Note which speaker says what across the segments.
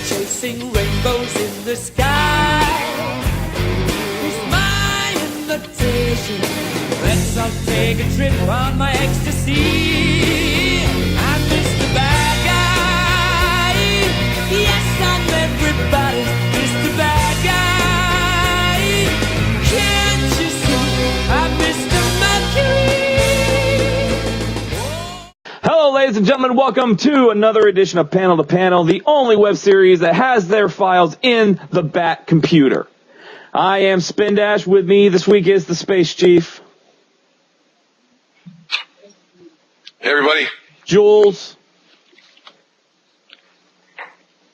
Speaker 1: chasing rainbows in the sky. Here's my invitation. Let's all take a trip on my ecstasy. I'm Mr. Bad Guy. Yes, I'm everybody's Mr. Bad Guy. Can't you see I'm Mr. Mercury?
Speaker 2: Hello, ladies and gentlemen. Welcome to another edition of Panel to Panel, the only web series that has their files in the Bat computer. I am Spin Dash. With me this week is the Space Chief.
Speaker 3: Hey, everybody.
Speaker 2: Jules.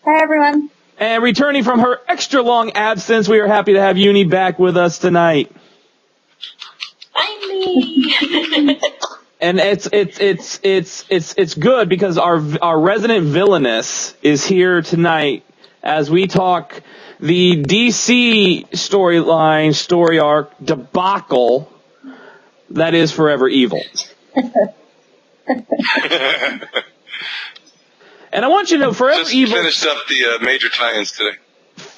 Speaker 4: Hi, everyone.
Speaker 2: And returning from her extra long absence, we are happy to have Uni back with us tonight.
Speaker 4: Hi, me.
Speaker 2: And it's good because our resident villainess is here tonight as we talk the DC story arc debacle that is Forever Evil. And I want you to know, Forever
Speaker 3: Just
Speaker 2: Evil
Speaker 3: finished up the major tie-ins today.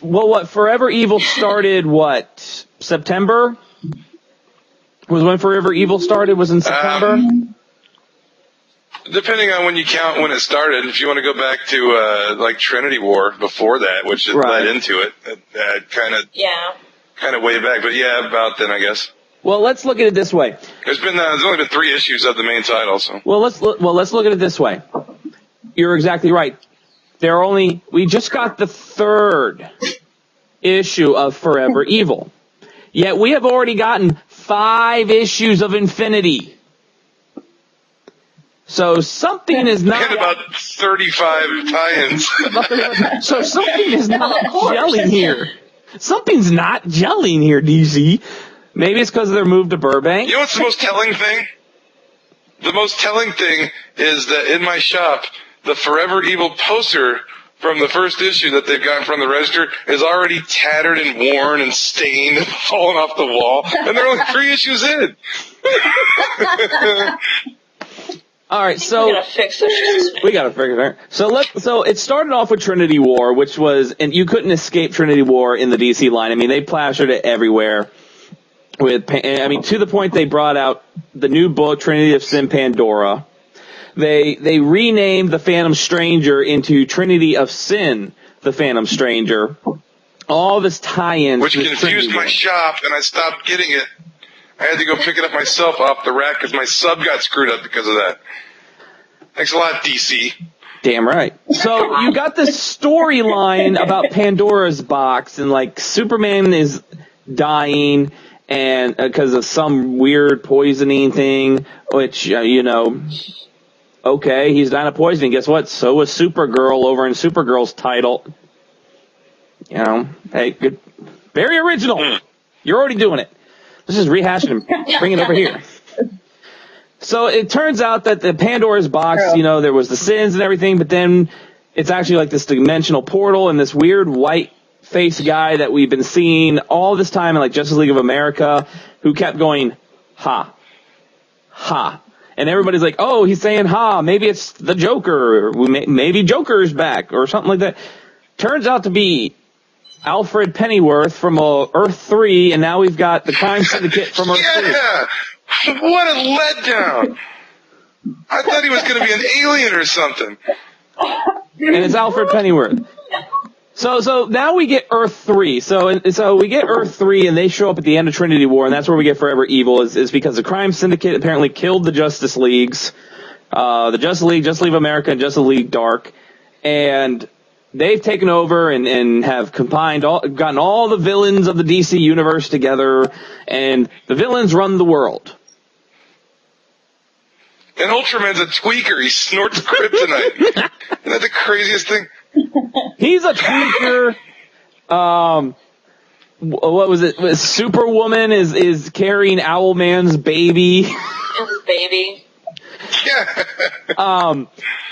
Speaker 2: Well, what Forever Evil started? What, September? Was when Forever Evil started? Was in September?
Speaker 3: Depending on when you count when it started. If you want to go back to like Trinity War before that, which it led into it, kind of way back. But yeah, about then, I guess.
Speaker 2: Well, let's look at it this way.
Speaker 3: There's only been 3 issues of the main title, so.
Speaker 2: Well, let's look at it this way. You're exactly right. We just got the 3rd issue of Forever Evil. Yet we have already gotten 5 issues of Infinity. So something is not...
Speaker 3: And about 35 tie-ins.
Speaker 2: So something is not gelling here. Something's not gelling here, DC. Maybe it's because of their move to Burbank.
Speaker 3: You know what's the most telling thing? The most telling thing is that in my shop, the Forever Evil poster from the first issue that they've gotten from the register is already tattered and worn and stained and fallen off the wall, and they're only 3 issues in.
Speaker 2: All right, so
Speaker 4: we gotta fix this.
Speaker 2: We gotta figure it out. So it started off with Trinity War, which was, and you couldn't escape Trinity War in the DC line. I mean, they plastered it everywhere. To the point they brought out the new book, Trinity of Sin Pandora. They renamed the Phantom Stranger into Trinity of Sin, the Phantom Stranger. All this tie-ins.
Speaker 3: Which confused my shop, and I stopped getting it. I had to go pick it up myself off the rack because my sub got screwed up because of that. Thanks a lot, DC.
Speaker 2: Damn right. So you got this storyline about Pandora's box, and like Superman is dying, and because of some weird poisoning thing, which okay, he's dying of poisoning. Guess what? So was Supergirl over in Supergirl's title. Hey, good, very original. You're already doing it. Let's just rehash it and bring it over here. So it turns out that the Pandora's box, there was the sins and everything, but then it's actually like this dimensional portal and this weird white-faced guy that we've been seeing all this time in like Justice League of America who kept going, ha, ha. And everybody's like, oh, he's saying ha, maybe it's the Joker, or maybe Joker's back, or something like that. Turns out to be Alfred Pennyworth from Earth 3, and now we've got the crime syndicate from Earth 3.
Speaker 3: Yeah! What a letdown! I thought he was going to be an alien or something.
Speaker 2: And it's Alfred Pennyworth. So now we get Earth 3. So we get Earth 3, and they show up at the end of Trinity War, and that's where we get Forever Evil, is because the crime syndicate apparently killed the Justice Leagues, the Justice League of America, and Justice League Dark, and they've taken over and have gotten all the villains of the DC universe together, and the villains run the world.
Speaker 3: And Ultraman's a tweaker. He snorts kryptonite. Isn't that the craziest thing?
Speaker 2: He's a tweaker. What was it? Superwoman is carrying Owlman's baby.
Speaker 4: His baby.
Speaker 3: Yeah.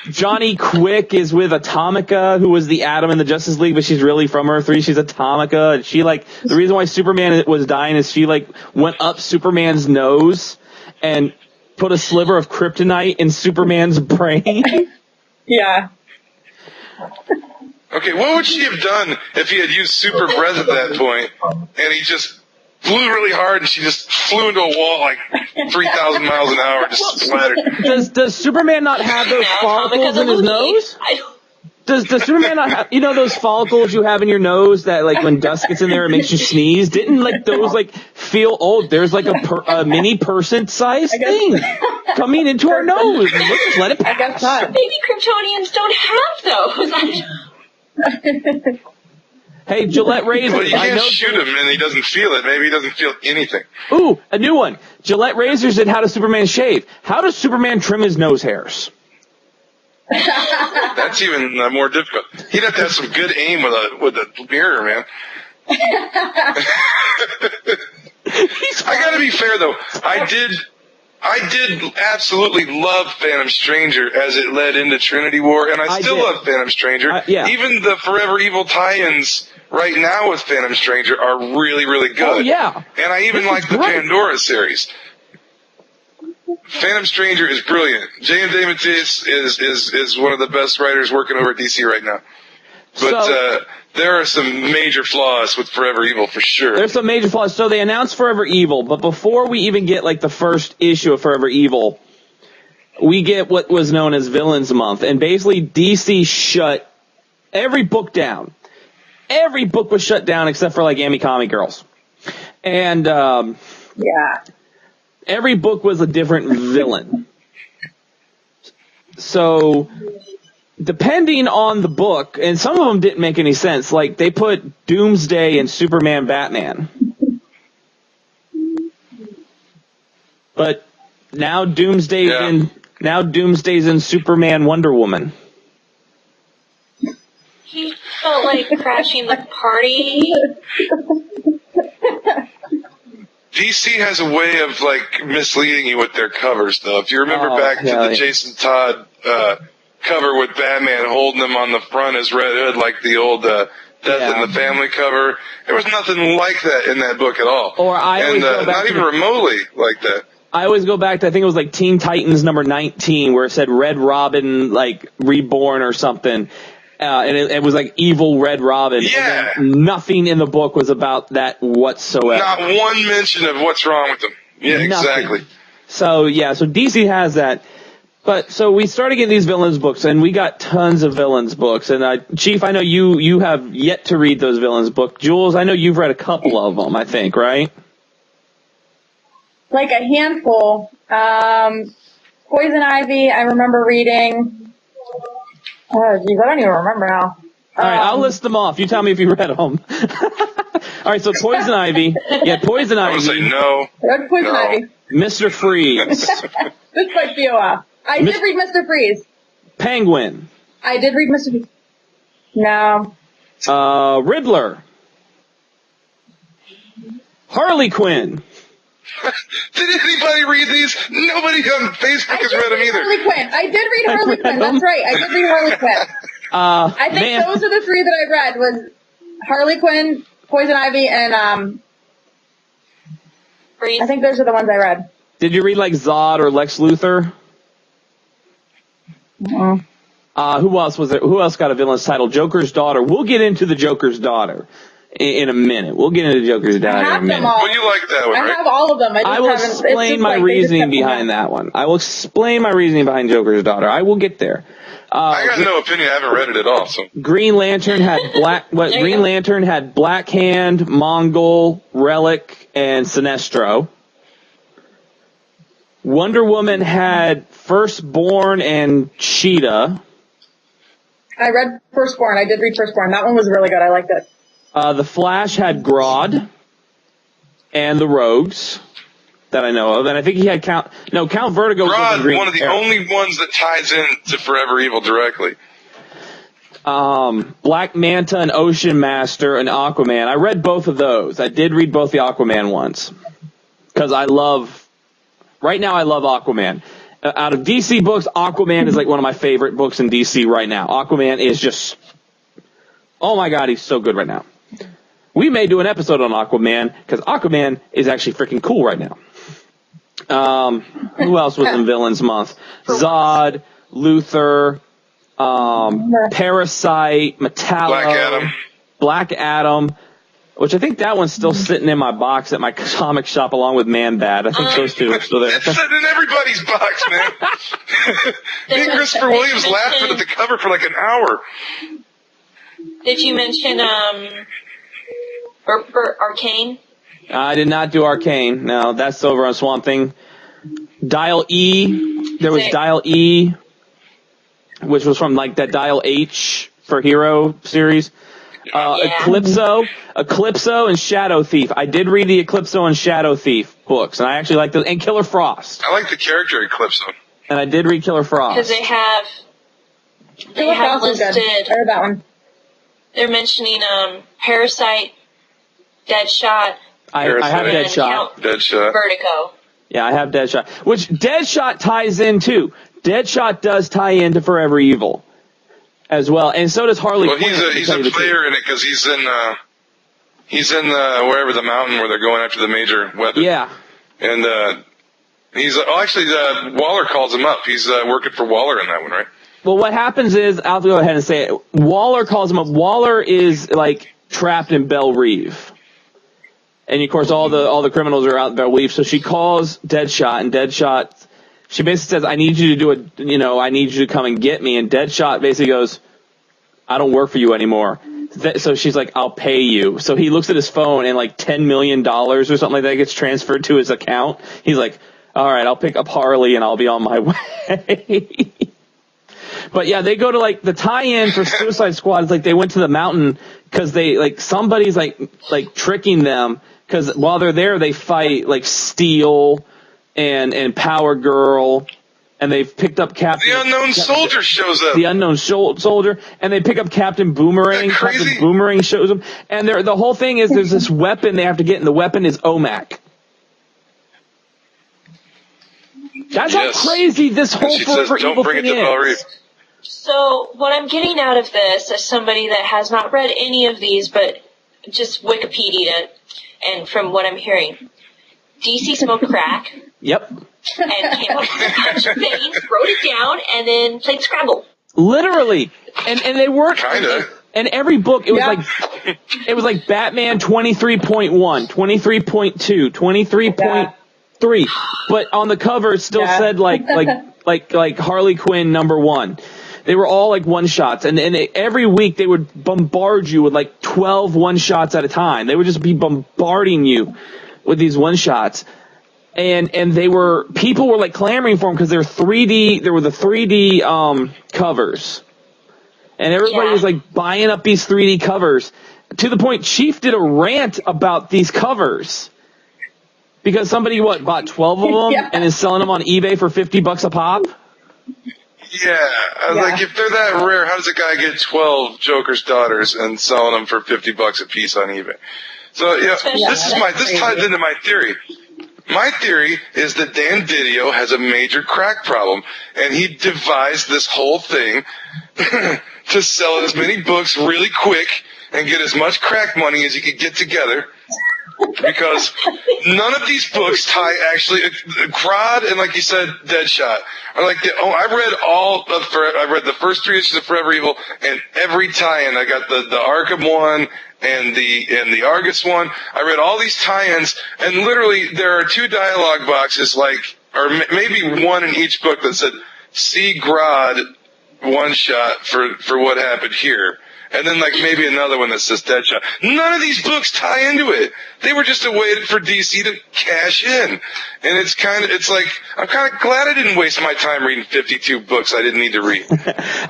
Speaker 2: Johnny Quick is with Atomica, who was the Atom in the Justice League, but she's really from Earth 3. She's Atomica. And she, the reason why Superman was dying is she, went up Superman's nose and put a sliver of kryptonite in Superman's brain.
Speaker 4: Yeah.
Speaker 3: Okay, what would she have done if he had used super breath at that point, and he just flew really hard, and she just flew into a wall like 3,000 miles an hour, just splattered?
Speaker 2: Does Superman not have those follicles in his nose? Does Superman not have, you know, those follicles you have in your nose that, like, when dust gets in there, it makes you sneeze? Didn't, like, those, like, feel old? There's, like, a mini person-sized thing coming into our nose. Let's just let it pass.
Speaker 5: I guess not.
Speaker 4: Baby Kryptonians don't have those.
Speaker 2: Hey, Gillette razors.
Speaker 3: Well, you
Speaker 2: I
Speaker 3: can't
Speaker 2: know.
Speaker 3: shoot him and he doesn't feel it. Maybe he doesn't feel anything.
Speaker 2: Ooh, a new one. Gillette razors and how does Superman shave? How does Superman trim his nose hairs?
Speaker 3: That's even more difficult. He'd have to have some good aim with a mirror, man. I gotta be fair though. I did absolutely love Phantom Stranger as it led into Trinity War, and I still love Phantom Stranger.
Speaker 2: Yeah.
Speaker 3: Even the Forever Evil tie-ins right now with Phantom Stranger are really, really good.
Speaker 2: Oh, yeah.
Speaker 3: And I even like the Pandora series. Phantom Stranger is brilliant. J.M. DeMatteis is one of the best writers working over at DC right now. But there are some major flaws with Forever Evil for sure.
Speaker 2: There's some major flaws. So they announced Forever Evil, but before we even get like the first issue of Forever Evil, we get what was known as Villains Month. And basically DC shut every book down. Every book was shut down except for like Amikami Girls. And
Speaker 5: Yeah.
Speaker 2: every book was a different villain. So depending on the book, and some of them didn't make any sense, like they put Doomsday and Superman Batman. But now Doomsday's in Superman Wonder Woman.
Speaker 4: He felt like crashing the party.
Speaker 3: DC has a way of like misleading you with their covers, though. If you remember back to the Jason Todd cover with Batman holding him on the front as Red Hood, like the old Death in the Family cover, there was nothing like that in that book at all.
Speaker 2: Or
Speaker 3: not even remotely like that.
Speaker 2: I always go back to, I think it was like Teen Titans number 19, where it said Red Robin, like, reborn or something. And it was like evil Red Robin.
Speaker 3: Yeah.
Speaker 2: And then nothing in the book was about that whatsoever.
Speaker 3: Not one mention of what's wrong with them. Yeah,
Speaker 2: Nothing.
Speaker 3: exactly.
Speaker 2: So DC has that. But so we started getting these villains books, and we got tons of villains books. And Chief, I know you have yet to read those villains books. Jules, I know you've read a couple of them, I think, right?
Speaker 5: Like a handful. Poison Ivy, I remember reading. Oh, geez, I don't even remember now.
Speaker 2: All right, I'll list them off. You tell me if you read them. All right, so Poison Ivy. Yeah, Poison
Speaker 3: I
Speaker 2: Ivy.
Speaker 3: would say no.
Speaker 5: That's Poison
Speaker 3: No.
Speaker 5: Ivy.
Speaker 2: Mr. Freeze.
Speaker 5: This might be a while. I did read Mr. Freeze.
Speaker 2: Penguin.
Speaker 5: I did read Mr. Freeze. No.
Speaker 2: Riddler. Harley Quinn.
Speaker 3: Did anybody read these? Nobody on Facebook has read them either.
Speaker 5: Harley Quinn. I did read Harley Quinn. That's right. I did read Harley Quinn. I think those are the three that I read was Harley Quinn, Poison Ivy, and
Speaker 4: Freeze.
Speaker 5: I think those are the ones I read.
Speaker 2: Did you read like Zod or Lex Luthor? Who else was there? Who else got a villain's title? Joker's daughter. We'll get into the Joker's daughter in a minute. We'll get into Joker's daughter in a minute.
Speaker 3: Well, you like that one,
Speaker 5: I
Speaker 3: right?
Speaker 5: have all of them.
Speaker 2: I will explain my reasoning behind that one. I will explain my reasoning behind Joker's daughter. I will get there.
Speaker 3: I got no opinion. I haven't read it at all. So
Speaker 2: Green Lantern had Green Lantern had Black Hand, Mongol, Relic, and Sinestro. Wonder Woman had Firstborn and Cheetah.
Speaker 5: I read Firstborn. I did read Firstborn. That one was really good. I liked it.
Speaker 2: The Flash had Grodd and the Rogues that I know of, and I think he had Count Vertigo.
Speaker 3: Grodd,
Speaker 2: was
Speaker 3: one of the only ones that ties in to Forever Evil directly.
Speaker 2: Black Manta and Ocean Master and Aquaman. I read both of those. I did read both the Aquaman ones because I love Aquaman. Out of DC books, Aquaman is like one of my favorite books in DC right now. Aquaman is just, oh my God, he's so good right now. We may do an episode on Aquaman because Aquaman is actually freaking cool right now. Who else was in Villains Month? Zod, Luthor, Parasite, Metallo, Black Adam, which I think that one's still sitting in my box at my comic shop along with Man Bad. I think those two are still there.
Speaker 3: It's sitting in everybody's box, man. Me and Christopher Williams laughing at the cover for like an hour.
Speaker 4: Did you mention Arcane?
Speaker 2: I did not do Arcane. No, that's over on Swamp Thing. Dial E. There was Dial E, which was from like that Dial H for Hero series. Eclipso, and Shadow Thief. I did read the Eclipso and Shadow Thief books, and I actually like those. And Killer Frost.
Speaker 3: I like the character Eclipso.
Speaker 2: And I did read Killer Frost.
Speaker 4: Because they have listed.
Speaker 5: I heard that one.
Speaker 4: They're mentioning Parasite, Deadshot.
Speaker 2: I have Deadshot.
Speaker 4: Vertigo.
Speaker 2: Yeah, I have Deadshot. Which Deadshot ties in too. Deadshot does tie into Forever Evil as well, and so does Harley Quinn.
Speaker 3: Well, he's a player in it because he's in wherever the mountain where they're going after the major weapon. Yeah. And Waller calls him up. He's working for Waller in that one, right? Well,
Speaker 2: what happens is, I'll go ahead and say it. Waller calls him up. Waller is like trapped in Belle Reve. And of course, all the criminals are out in Belle Reve. So she calls Deadshot, and Deadshot, she basically says, I need you to I need you to come and get me. And Deadshot basically goes, I don't work for you anymore. So she's like, I'll pay you. So he looks at his phone, and like $10 million or something like that gets transferred to his account. He's like, all right, I'll pick up Harley and I'll be on my way. But yeah, they go to like the tie-in for Suicide Squad is like they went to the mountain because they like somebody's like tricking them because while they're there they fight like Steel and Power Girl, and they've picked up Captain.
Speaker 3: The Unknown Soldier shows up.
Speaker 2: The Unknown Soldier, and they pick up Captain Boomerang. Captain Boomerang shows them, and the whole thing is there's this weapon they have to get, and the weapon is OMAC. That's how crazy this whole Forever Evil thing is.
Speaker 4: So what I'm getting out of this, as somebody that has not read any of these, but just Wikipedia, and from what I'm hearing, DC smoked crack.
Speaker 2: Yep.
Speaker 4: And came up with a bunch of things, wrote it down, and then played Scrabble.
Speaker 2: Literally. And they weren't.
Speaker 3: Kinda.
Speaker 2: And every book, it was like Batman 23.1, 23.2, 23.3. But on the cover, it still said like Harley Quinn #1. They were all like one shots, and every week they would bombard you with like 12 one shots at a time. They would just be bombarding you with these one shots, and people were like clamoring for them because they're 3D. There were the 3D covers, and everybody was like buying up these 3D covers to the point Chief did a rant about these covers because somebody bought 12 of them and is selling them on eBay for $50 a pop.
Speaker 3: Yeah, I was like, if they're that rare, how does a guy get 12 Joker's daughters and selling them for $50 a piece on eBay? So this ties into my theory. My theory is that Dan Didio has a major crack problem, and he devised this whole thing to sell as many books really quick and get as much crack money as he could get together. Because none of these books tie actually. Grodd and, like you said, Deadshot are like I read the first 3 issues of Forever Evil, and every tie-in. I got the Arkham one and the Argus one. I read all these tie-ins, and literally there are 2 dialogue boxes, or maybe one in each book that said "See Grodd one shot for what happened here." And then maybe another one that says Deadshot. None of these books tie into it. They were just a way for DC to cash in. And it's like, I'm kind of glad I didn't waste my time reading 52 books I didn't need to read.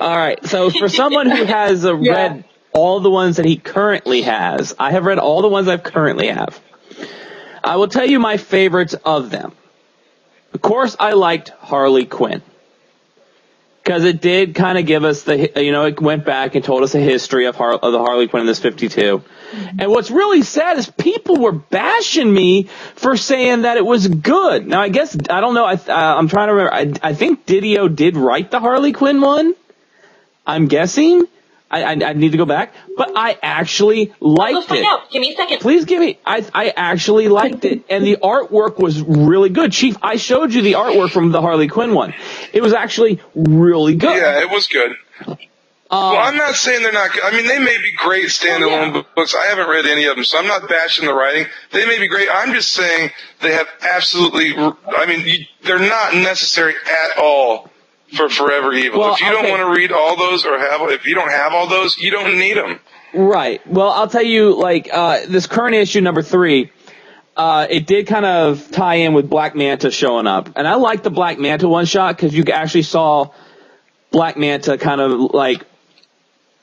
Speaker 2: All right. So for someone who has read all the ones that he currently has, I have read all the ones I currently have. I will tell you my favorites of them. Of course, I liked Harley Quinn. Because it did kind of give us it went back and told us a history of the Harley Quinn in this 52. And what's really sad is people were bashing me for saying that it was good. Now, I guess, I don't know, I'm trying to remember. I think Didio did write the Harley Quinn one. I'm guessing. I need to go back. But I actually liked it.
Speaker 4: Let's find out. Give me a second.
Speaker 2: Please give me. I actually liked it. And the artwork was really good. Chief, I showed you the artwork from the Harley Quinn one. It was actually really good.
Speaker 3: Yeah, it was good. Well, I'm not saying they're not good. I mean, they may be great standalone books. I haven't read any of them, so I'm not bashing the writing. They may be great. I'm just saying they have absolutely, I mean, they're not necessary at all for Forever Evil.
Speaker 2: Well,
Speaker 3: if you don't want to read all those if you don't have all those, you don't need them.
Speaker 2: Right. Well, I'll tell you, like, this current issue, number 3, it did kind of tie in with Black Manta showing up. And I like the Black Manta one-shot because you actually saw Black Manta kind of like,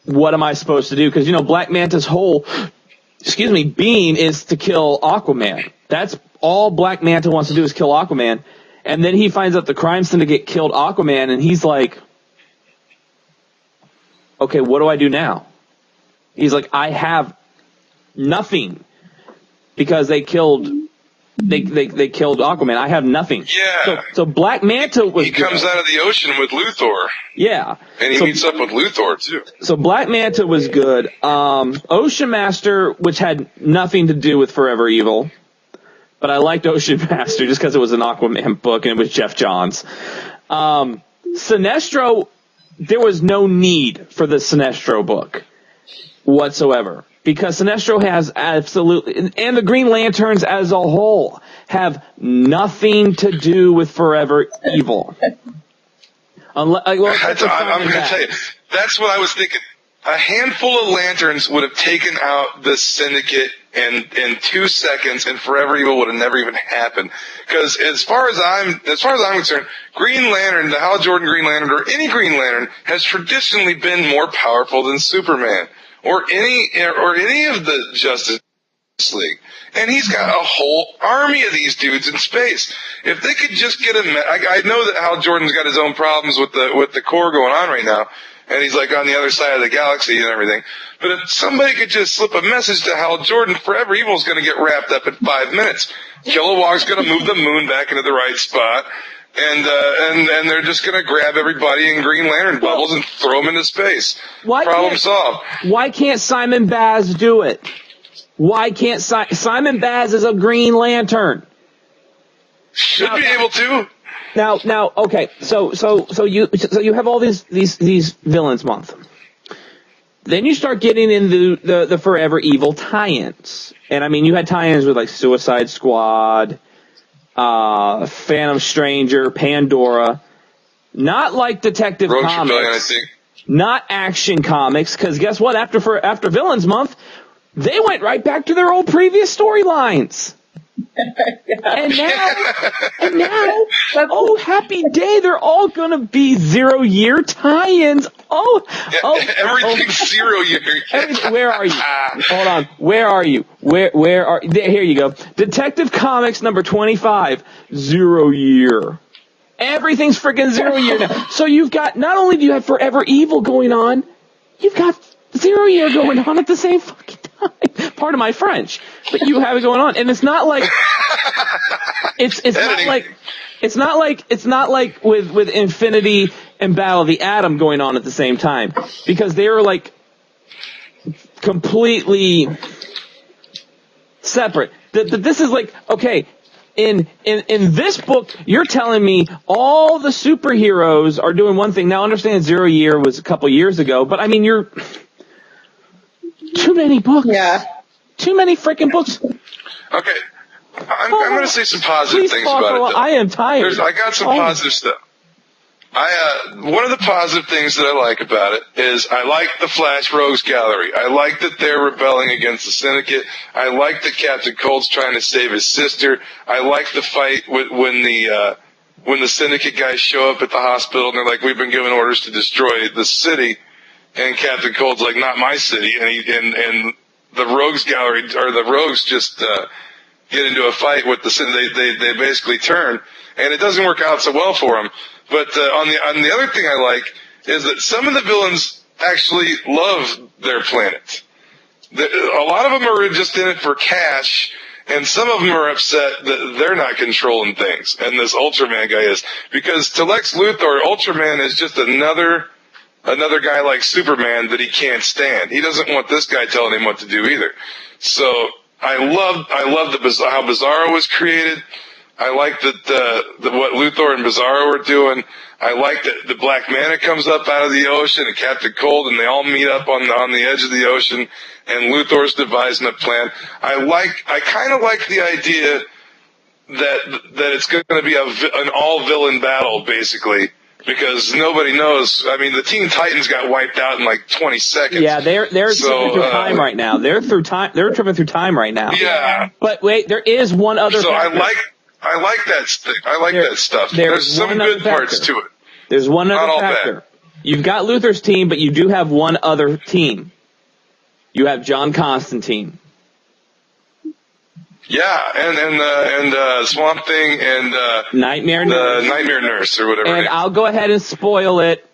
Speaker 2: what am I supposed to do? Because, Black Manta's whole, being is to kill Aquaman. That's all Black Manta wants to do is kill Aquaman. And then he finds out the crime syndicate killed Aquaman, and he's like, okay, what do I do now? He's like, I have nothing because they killed Aquaman. I have nothing.
Speaker 3: Yeah.
Speaker 2: So Black Manta was.
Speaker 3: He comes out of the ocean with Luthor.
Speaker 2: Yeah.
Speaker 3: And he meets up with Luthor too.
Speaker 2: So Black Manta was good. Ocean Master, which had nothing to do with Forever Evil, but I liked Ocean Master just because it was an Aquaman book and it was Jeff Johns. Sinestro, there was no need for the Sinestro book whatsoever. Because Sinestro has absolutely, and the Green Lanterns as a whole have nothing to do with Forever Evil.
Speaker 3: I'm going to tell you, that's what I was thinking. A handful of lanterns would have taken out the syndicate in 2 seconds, and Forever Evil would have never even happened. Because as far as I'm concerned, Green Lantern, the Hal Jordan Green Lantern, or any Green Lantern, has traditionally been more powerful than Superman. Or any of the Justice League. And he's got a whole army of these dudes in space. If they could just get him, I know that Hal Jordan's got his own problems with the Corps going on right now, and he's like on the other side of the galaxy and everything. But if somebody could just slip a message to Hal Jordan, Forever Evil's going to get wrapped up in 5 minutes. Kilowog's going to move the moon back into the right spot. And they're just going to grab everybody in Green Lantern bubbles and throw them into space. Problem solved.
Speaker 2: Why can't Simon Baz do it? Why can't Simon Baz is a Green Lantern?
Speaker 3: Should be able to.
Speaker 2: Now, okay. So you have all these villains month. Then you start getting into the Forever Evil tie-ins, and I mean you had tie-ins with like Suicide Squad. Phantom Stranger, Pandora, not like Detective
Speaker 3: Rogue
Speaker 2: Comics,
Speaker 3: Rebellion, I think.
Speaker 2: Not Action Comics, because guess what? After Villains Month, they went right back to their old previous storylines. And now, oh happy day, they're all gonna be 0 year tie-ins.
Speaker 3: Everything's 0 year.
Speaker 2: Where are you? Hold on. Where are you? Where are? Here you go. Detective Comics number 25, 0 year. Everything's freaking 0 year now. So you've got, not only do you have Forever Evil going on, you've got 0 year going on at the same fucking time. Pardon my French, but you have it going on, and it's not like it's not like with Infinity and Battle of the Atom going on at the same time, because they're like completely separate. This is like, okay, in this book, you're telling me all the superheroes are doing one thing. Now, understand 0 year was a couple years ago, but I mean, you're too many books.
Speaker 5: Yeah.
Speaker 2: Too many freaking books.
Speaker 3: Okay. I'm going to say some positive things about it, though.
Speaker 2: I am tired.
Speaker 3: I got some positive stuff. One of the positive things that I like about it is I like the Flash Rogues Gallery. I like that they're rebelling against the Syndicate. I like that Captain Cold's trying to save his sister. I like the fight when the Syndicate guys show up at the hospital and they're like, we've been given orders to destroy the city. And Captain Cold's like, not my city. And the Rogues Gallery, or the Rogues just get into a fight with the they basically turn, and it doesn't work out so well for them. But on the other thing I like is that some of the villains actually love their planet. A lot of them are just in it for cash, and some of them are upset that they're not controlling things, and this Ultraman guy is. Because to Lex Luthor, Ultraman is just another guy like Superman that he can't stand. He doesn't want this guy telling him what to do either. So I love how Bizarro was created. I like that what Luthor and Bizarro are doing. I like that the Black Manta comes up out of the ocean and Captain Cold, and they all meet up on the edge of the ocean, and Luthor's devising a plan. I kind of like the idea that it's going to be an all-villain battle, basically, because nobody knows. I mean, the Teen Titans got wiped out in like 20 seconds.
Speaker 2: Yeah, they're tripping through time right now. They're tripping through time right now.
Speaker 3: Yeah.
Speaker 2: But wait, there is one other
Speaker 3: So
Speaker 2: factor.
Speaker 3: I like that that stuff. There's some good parts to it.
Speaker 2: There's one
Speaker 3: Not
Speaker 2: other
Speaker 3: all
Speaker 2: factor.
Speaker 3: bad.
Speaker 2: You've got Luthor's team, but you do have one other team. You have John Constantine.
Speaker 3: Yeah, and Swamp Thing and
Speaker 2: Nightmare Nurse.
Speaker 3: the Nightmare Nurse or whatever.
Speaker 2: And I'll go ahead and spoil it.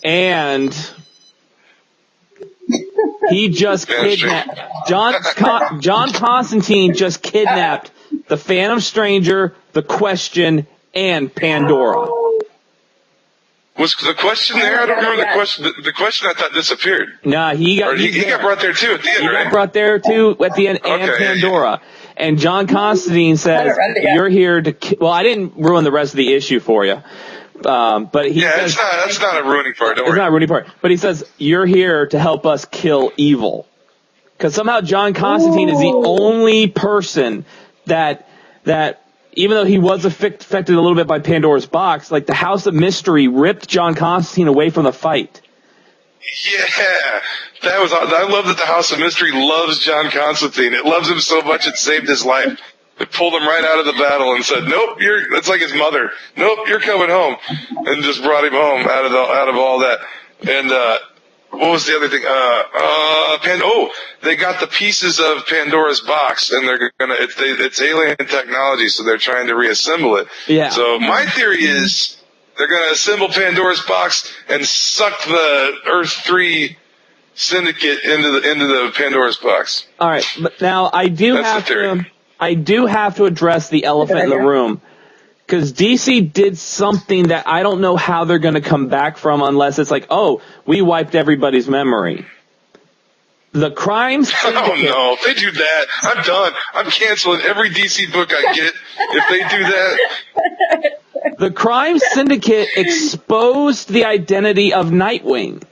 Speaker 2: And he just kidnapped John Constantine just kidnapped the Phantom Stranger, the Question, and Pandora.
Speaker 3: Was the Question there? I don't remember the question. The Question I thought disappeared.
Speaker 2: Nah, he got
Speaker 3: brought there too at the end,
Speaker 2: He
Speaker 3: right?
Speaker 2: got brought there too at the end, and
Speaker 3: Okay,
Speaker 2: Pandora. And John Constantine says, "You're here to." Well, I didn't ruin the rest of the issue for you, but he says,
Speaker 3: that's not a ruining part. Don't
Speaker 2: it's
Speaker 3: worry.
Speaker 2: not a ruining part. But he says, "You're here to help us kill evil," because somehow John Constantine is the only person that even though he was affected a little bit by Pandora's box, like the House of Mystery ripped John Constantine away from the fight.
Speaker 3: Yeah, I love that the House of Mystery loves John Constantine. It loves him so much it saved his life. It pulled him right out of the battle and said, "Nope, that's like his mother. Nope, you're coming home," and just brought him home out of all that. And what was the other thing? They got the pieces of Pandora's box, and they're gonna. It's alien technology, so they're trying to reassemble it.
Speaker 2: Yeah.
Speaker 3: So my theory is they're gonna assemble Pandora's box and suck the Earth 3 syndicate into the Pandora's box.
Speaker 2: All right, but now I do have to address the elephant in the room, because DC did something that I don't know how they're going to come back from unless it's like, oh, we wiped everybody's memory. The crime syndicate.
Speaker 3: Oh no! If they do that, I'm done. I'm canceling every DC book I get if they do that.
Speaker 2: The crime syndicate exposed the identity of Nightwing.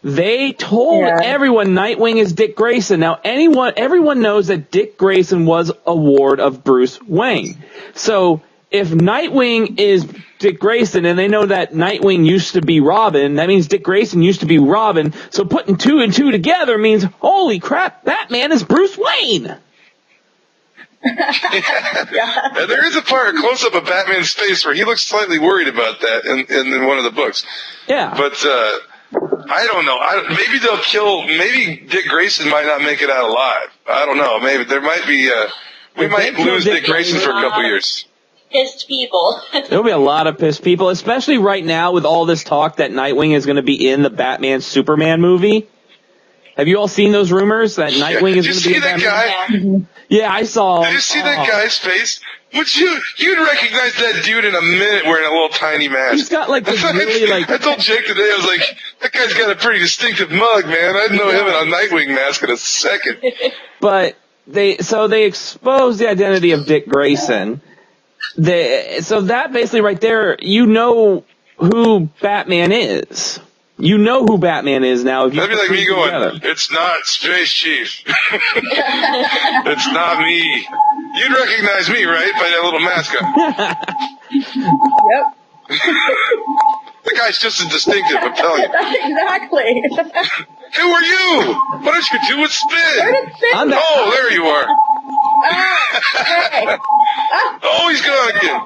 Speaker 2: They told everyone Nightwing is Dick Grayson. Now, everyone knows that Dick Grayson was a ward of Bruce Wayne. So, if Nightwing is Dick Grayson and they know that Nightwing used to be Robin, that means Dick Grayson used to be Robin. So, putting 2 and 2 together means, holy crap, Batman is Bruce Wayne.
Speaker 3: Yeah. There is a close-up of Batman's face where he looks slightly worried about that in one of the books.
Speaker 2: Yeah.
Speaker 3: But I don't know. Maybe they'll kill. Maybe Dick Grayson might not make it out alive. I don't know. Maybe there might be. We might lose Dick Grayson for a couple years.
Speaker 4: Pissed people.
Speaker 2: There'll be a lot of pissed people, especially right now with all this talk that Nightwing is going to be in the Batman Superman movie. Have you all seen those rumors that Nightwing is going to be in Batman?
Speaker 3: Did you see that guy?
Speaker 2: Yeah, I saw.
Speaker 3: Did you see that guy's face? You'd recognize that dude in a minute wearing a little tiny mask.
Speaker 2: He's got like this really like.
Speaker 3: I told Jake today, I was like, that guy's got a pretty distinctive mug, man. I'd know him in a Nightwing mask in a second.
Speaker 2: But they exposed the identity of Dick Grayson. So that basically right there, you know who Batman is. You know who Batman is now. If you
Speaker 3: That'd be like me going,
Speaker 2: together.
Speaker 3: "It's not Space Chief. It's not me." You'd recognize me, right, by that little mask on.
Speaker 5: Yep.
Speaker 3: The guy's just as distinctive, I'm telling you.
Speaker 5: Exactly.
Speaker 3: Who are you? What did you do with Spin?
Speaker 2: I'm the-
Speaker 3: Oh, there you are.
Speaker 5: Hey.
Speaker 3: Oh, he's gone again.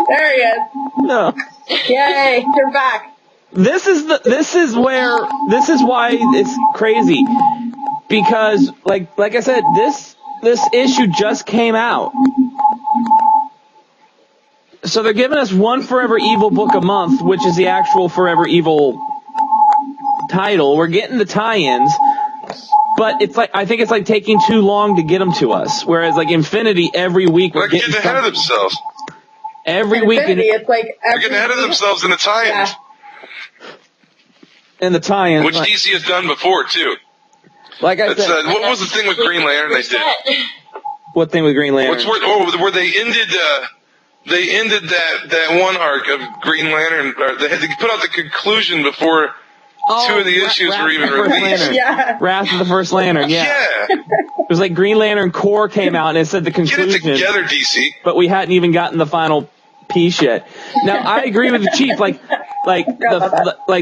Speaker 5: There he is.
Speaker 2: No.
Speaker 5: Yay, you're back.
Speaker 2: This is why it's crazy, because like I said, this issue just came out, so they're giving us one Forever Evil book a month, which is the actual Forever Evil title. We're getting the tie-ins, but I think it's like taking too long to get them to us. Whereas like Infinity, every week we're
Speaker 3: They're getting ahead of themselves.
Speaker 2: Every week,
Speaker 5: It's like
Speaker 3: They're getting ahead of themselves in the tie-ins.
Speaker 2: in the tie-ins,
Speaker 3: Which DC has done before, too.
Speaker 2: Like I said,
Speaker 3: what was the thing with Green Lantern they did?
Speaker 2: What thing with Green Lantern?
Speaker 3: Where they ended that one arc of Green Lantern. Or they put out the conclusion before two of the issues were even released.
Speaker 5: Yeah.
Speaker 2: Wrath of the First Lantern. Yeah. It was like Green Lantern Corps came out and it said the conclusion.
Speaker 3: Get it together, DC.
Speaker 2: But we hadn't even gotten the final piece yet. Now I agree with the Chief. Like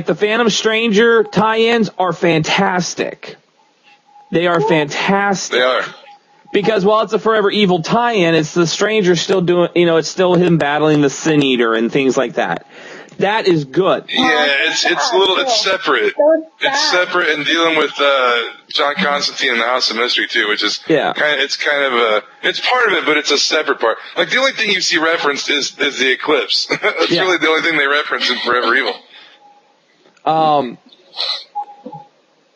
Speaker 2: the Phantom Stranger tie-ins are fantastic. They are fantastic.
Speaker 3: They are.
Speaker 2: Because while it's a Forever Evil tie-in, it's the Stranger still doing, it's still him battling the Sin Eater and things like that. That is good.
Speaker 3: Yeah, it's separate. It's separate and dealing with John Constantine and the House of Mystery too, which is it's part of it, but it's a separate part. Like the only thing you see referenced is the eclipse. That's really the only thing they reference in Forever Evil.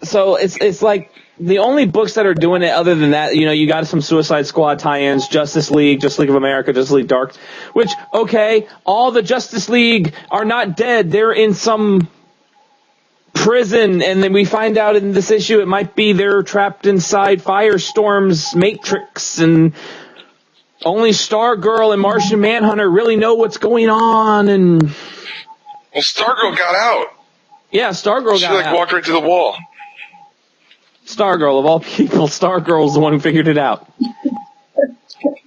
Speaker 2: So it's like the only books that are doing it other than that, you got some Suicide Squad tie-ins, Justice League of America, Justice League Dark, which, okay, all the Justice League are not dead. They're in some prison, and then we find out in this issue it might be they're trapped inside Firestorm's Matrix, and only Stargirl and Martian Manhunter really know what's going on, and...
Speaker 3: Well, Stargirl got out.
Speaker 2: Yeah, Stargirl got out.
Speaker 3: She, walked right to the wall.
Speaker 2: Stargirl, of all people, Stargirl's the one who figured it out.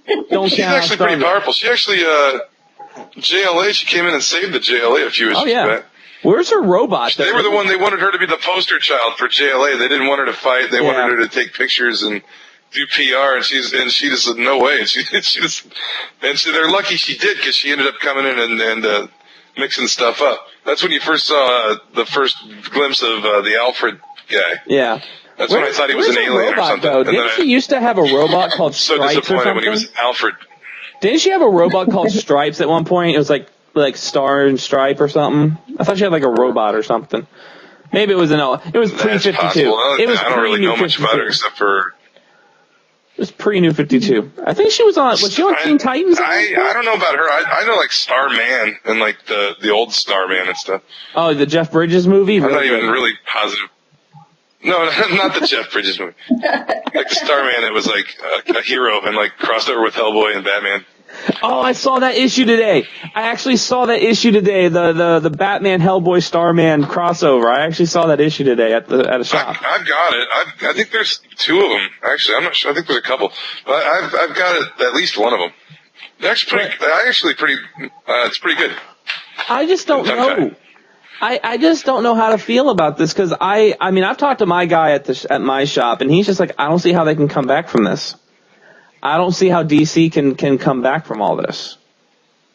Speaker 3: She's actually pretty powerful. She actually, JLA, she came in and saved the JLA a few issues back.
Speaker 2: Where's her robot?
Speaker 3: They were the one, they wanted her to be the poster child for JLA. They didn't want her to fight. They wanted her to take pictures and do PR, and she just said, no way. They're lucky she did, because she ended up coming in and mixing stuff up. That's when you first saw the first glimpse of the Alfred guy.
Speaker 2: Yeah.
Speaker 3: That's when I thought he was an alien or something.
Speaker 2: Didn't she used to have a robot called Stripes or something?
Speaker 3: When he was Alfred.
Speaker 2: Didn't she have a robot called Stripes at one point? It was like Star and Stripe or something. I thought she had like a robot or something. Maybe it was It was pre-52.
Speaker 3: I don't really know much about her except for...
Speaker 2: It was pre-New 52. I think she was on... Was she on Teen Titans?
Speaker 3: I don't know about her. I know like Starman and like the old Starman and stuff.
Speaker 2: Oh, the Jeff Bridges movie?
Speaker 3: I'm not even really positive. No, not the Jeff Bridges movie. Like the Starman, it was like a hero and like crossed over with Hellboy and Batman.
Speaker 2: Oh, I saw that issue today. I actually saw that issue today. The Batman Hellboy Starman crossover. I actually saw that issue today at a shop.
Speaker 3: I've got it. I think there's two of them. Actually, I'm not sure. I think there's a couple, but I've got it. At least one of them. It's pretty good.
Speaker 2: I just don't know. I just don't know how to feel about this, because I mean I've talked to my guy at my shop, and he's just like, I don't see how they can come back from this. I don't see how DC can come back from all this.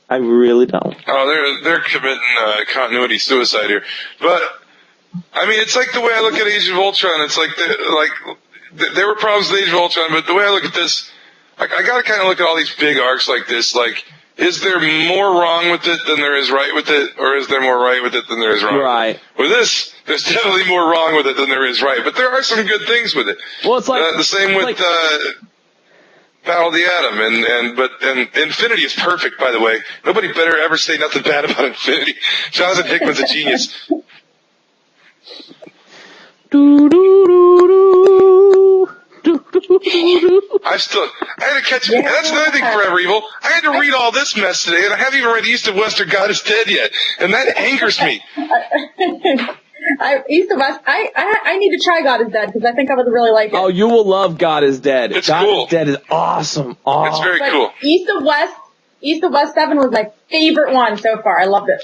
Speaker 2: I really don't.
Speaker 3: Oh, they're committing continuity suicide here. But I mean, it's like the way I look at Age of Ultron. It's like there were problems with Age of Ultron, but the way I look at this, I got to kind of look at all these big arcs like this. Like, is there more wrong with it than there is right with it, or is there more right with it than there is wrong?
Speaker 2: Right.
Speaker 3: With this, there's definitely more wrong with it than there is right, but there are some good things with it.
Speaker 2: Well, it's like
Speaker 3: the same with Battle of the Atom, but Infinity is perfect, by the way. Nobody better ever say nothing bad about Infinity. Jonathan Hickman's a genius. I had to catch it. That's another thing, Forever Evil. I had to read all this mess today, and I haven't even read East of West or God is Dead yet, and that angers me.
Speaker 5: East of West, I need to try God is Dead, because I think I would really like it.
Speaker 2: Oh, you will love God is Dead.
Speaker 3: It's
Speaker 2: God
Speaker 3: cool.
Speaker 2: is Dead is awesome. Oh.
Speaker 3: It's very cool.
Speaker 5: East of West 7 was my favorite one so far. I loved it.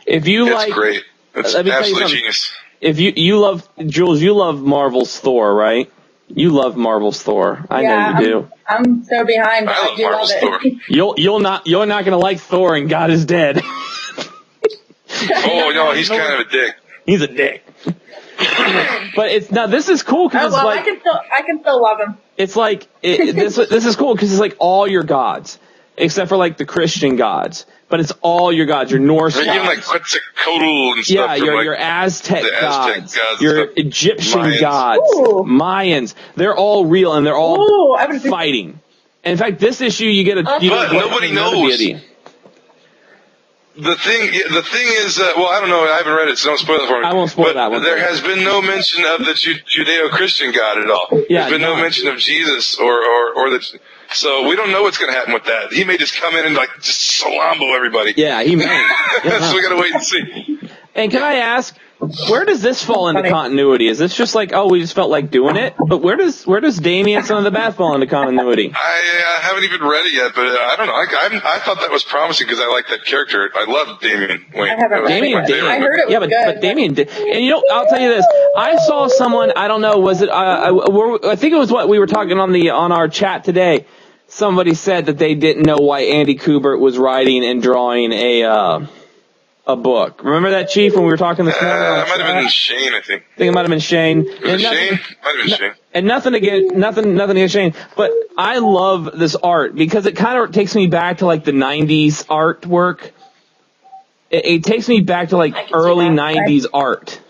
Speaker 2: If you
Speaker 3: it's great. It's absolutely genius.
Speaker 2: If you love, Jules, you love Marvel's Thor, right? You love Marvel's Thor. I know you do.
Speaker 5: I'm so behind.
Speaker 3: I love Marvel's Thor.
Speaker 2: You're not gonna like Thor and God is Dead.
Speaker 3: Oh no, he's kind of a dick.
Speaker 2: He's a dick. But this is cool because it's like
Speaker 5: I can still love him.
Speaker 2: It's like this is cool because it's like all your gods except for like the Christian gods. But it's all your gods, your Norse gods.
Speaker 3: Even like Quetzalcoatl and stuff.
Speaker 2: Yeah, your Aztec gods, your Egyptian gods, Mayans. They're all real and they're all fighting. And in fact, this issue you get a
Speaker 3: but nobody knows. The thing is, well, I don't know. I haven't read it, so don't spoil it for me.
Speaker 2: I won't spoil
Speaker 3: but
Speaker 2: that one.
Speaker 3: There has been no mention of the Judeo-Christian God at all.
Speaker 2: Yeah,
Speaker 3: There's been no mention of Jesus or the. So we don't know what's going to happen with that. He may just come in and just salambo everybody.
Speaker 2: Yeah, he may. Yeah.
Speaker 3: So we got to wait and see.
Speaker 2: And can I ask, where does this fall into continuity? Is this just like, oh, we just felt like doing it? But where does Damien, Son of the Bat, fall into continuity?
Speaker 3: I haven't even read it yet, but I don't know. I thought that was promising because I like that character. I love Damien Wayne.
Speaker 5: I haven't read it. I heard it was good.
Speaker 2: But Damien did. And I'll tell you this. I saw someone, I don't know, was it, I think it was what we were talking on our chat today. Somebody said that they didn't know why Andy Kubert was writing and drawing a book. Remember that, Chief, when we were talking this morning?
Speaker 3: It might have been Shane, I think.
Speaker 2: I think it might have been Shane.
Speaker 3: Was it Shane? Might have been Shane.
Speaker 2: And nothing against Shane, but I love this art because it kind of takes me back to like the 90s artwork. It takes me back to like early 90s art.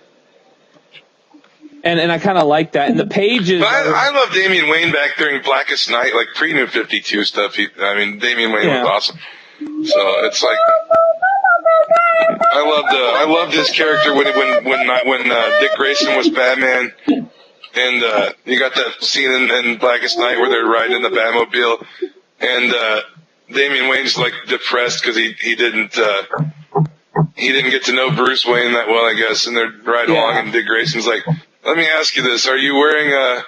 Speaker 2: And I kind of like that. And the pages.
Speaker 3: But I love Damian Wayne back during Blackest Night, like pre-New 52 stuff. Damian Wayne was awesome. So it's like I loved his character when Dick Grayson was Batman, and you got that scene in Blackest Night where they're riding in the Batmobile, and Damian Wayne's like depressed because he didn't get to know Bruce Wayne that well, I guess, and they're riding along, and Dick Grayson's like, let me ask you this: are you wearing a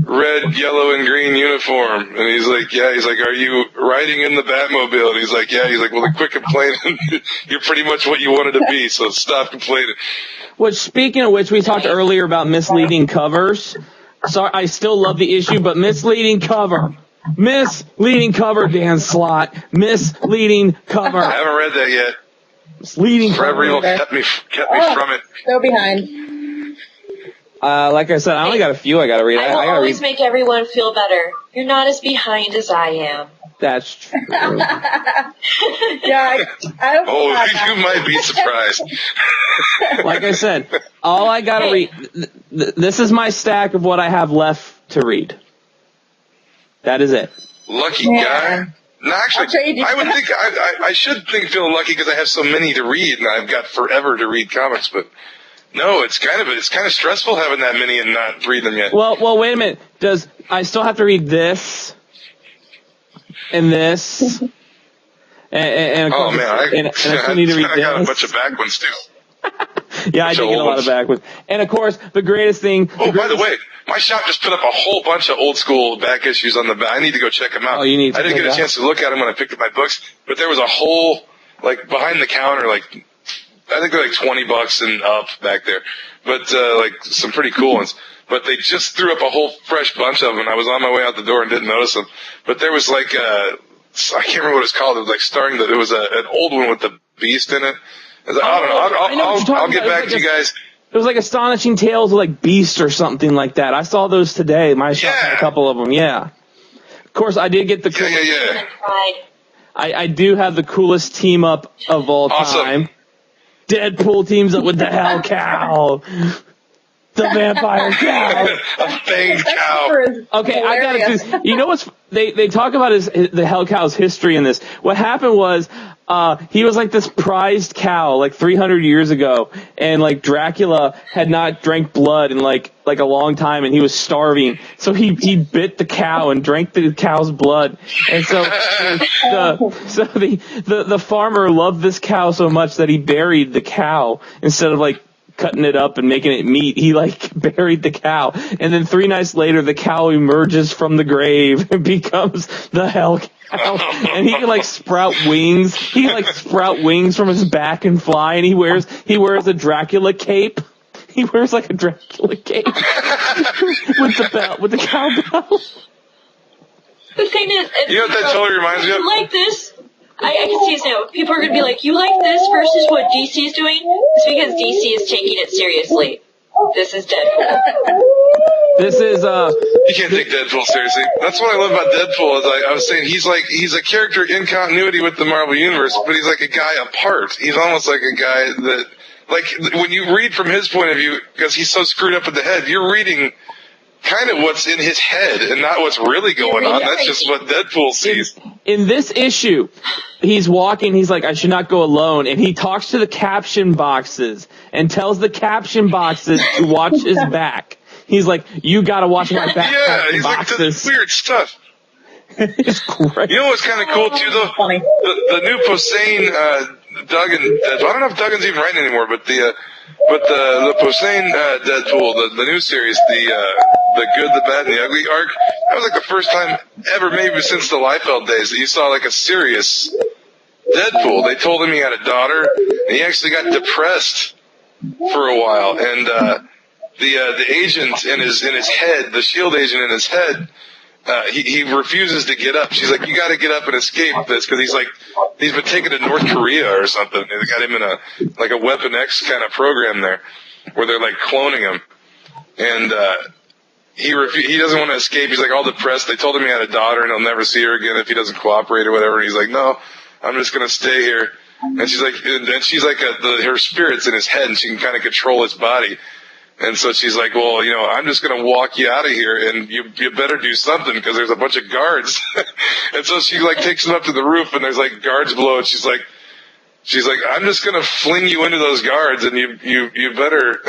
Speaker 3: red, yellow, and green uniform? And he's like, yeah. He's like, are you riding in the Batmobile? And he's like, yeah. He's like, well, then quit complaining. You're pretty much what you wanted to be, so stop complaining.
Speaker 2: Which, speaking of which, we talked earlier about misleading covers. So I still love the issue, but misleading cover. Misleading cover, Dan Slott. Misleading cover.
Speaker 3: I haven't read that yet.
Speaker 2: Misleading
Speaker 3: Forever
Speaker 2: cover.
Speaker 3: Evil kept me from it.
Speaker 5: So behind.
Speaker 2: Like I said, I only got a few I got to read.
Speaker 4: I will always make everyone feel better. You're not as behind as I am.
Speaker 2: That's true.
Speaker 5: Yeah, I
Speaker 3: Oh, you might be surprised.
Speaker 2: Like I said, all I got to read. This is my stack of what I have left to read. That is it.
Speaker 3: Lucky guy. No, actually, I would think I should feel lucky because I have so many to read, and I've got forever to read comics. But no, it's kind of stressful having that many and not read them yet.
Speaker 2: Well, wait a minute. Does I still have to read this and this? And
Speaker 3: oh man,
Speaker 2: I still need to read
Speaker 3: I got a bunch of back ones too.
Speaker 2: Yeah, I did get a lot of back ones. And of course, the greatest thing.
Speaker 3: By the way, my shop just put up a whole bunch of old school back issues on the back. I need to go check them out.
Speaker 2: Oh, you need to
Speaker 3: I didn't get a chance to look at them when I picked up my books, but there was a whole, like, behind the counter, like, I think they're like $20 and up back there, but like some pretty cool ones. But they just threw up a whole fresh bunch of them, and I was on my way out the door and didn't notice them. But there was like I can't remember what it's called. It was like starring there was an old one with the Beast in it. I was like, I don't know. I'll get back to you guys.
Speaker 2: It was like Astonishing Tales of like Beast or something like that. I saw those today. My shop had a couple of them. Yeah. Of course, I did get the coolest.
Speaker 3: Yeah.
Speaker 2: I do have the coolest team up of all time. Deadpool teams up with the Hell Cow. The vampire cow.
Speaker 3: A fanged cow.
Speaker 2: Okay, I gotta do. You know what's? They talk about the Hell Cow's history in this. What happened was, he was like this prized cow, like 300 years ago, and like Dracula had not drank blood in like a long time, and he was starving, so he bit the cow and drank the cow's blood, and so the farmer loved this cow so much that he buried the cow instead of like cutting it up and making it meat. He like buried the cow, and then 3 nights later the cow emerges from the grave and becomes the Hell Cow, and he can like sprout wings. He can like sprout wings from his back and fly, and he wears a Dracula cape. He wears like a Dracula cape with the belt, with the cow belt.
Speaker 4: The thing is,
Speaker 3: you know what that totally reminds me of?
Speaker 4: Like this. I can see this now. People are going to be like, you like this versus what DC is doing? It's because DC is taking it seriously. This is Deadpool.
Speaker 2: This is,
Speaker 3: You can't take Deadpool seriously. That's what I love about Deadpool, is I was saying he's a character in continuity with the Marvel Universe, but he's like a guy apart. He's almost like a guy that, like, when you read from his point of view, because he's so screwed up in the head, you're reading kind of what's in his head and not what's really going on. That's just what Deadpool sees.
Speaker 2: In this issue, he's walking. He's like, I should not go alone. And he talks to the caption boxes and tells the caption boxes to watch his back. He's like, you got to watch my back.
Speaker 3: Yeah, he's
Speaker 2: boxes.
Speaker 3: like, this weird stuff.
Speaker 2: It's great.
Speaker 3: You know what's kind of cool too, though?
Speaker 5: Funny.
Speaker 3: The new Posehn, Duggan. I don't know if Duggan's even writing anymore, but the Posehn Deadpool, the new series, the good, the bad, and the ugly arc. That was like the first time ever, maybe since the Liefeld days, that you saw like a serious Deadpool. They told him he had a daughter, and he actually got depressed for a while, and the agent in his head, the SHIELD agent in his head. He refuses to get up. She's like, you got to get up and escape this, because he's been taken to North Korea or something. They got him in a Weapon X kind of program there, where they're like cloning him, and he doesn't want to escape. He's like all depressed. They told him he had a daughter and he'll never see her again if he doesn't cooperate or whatever. And he's like, no, I'm just gonna stay here. And she's like, her spirit's in his head, and she can kind of control his body. And so she's like, well, I'm just going to walk you out of here, and you better do something, because there's a bunch of guards. And so she like takes him up to the roof, and there's like guards below, and she's like, I'm just going to fling you into those guards, and you better,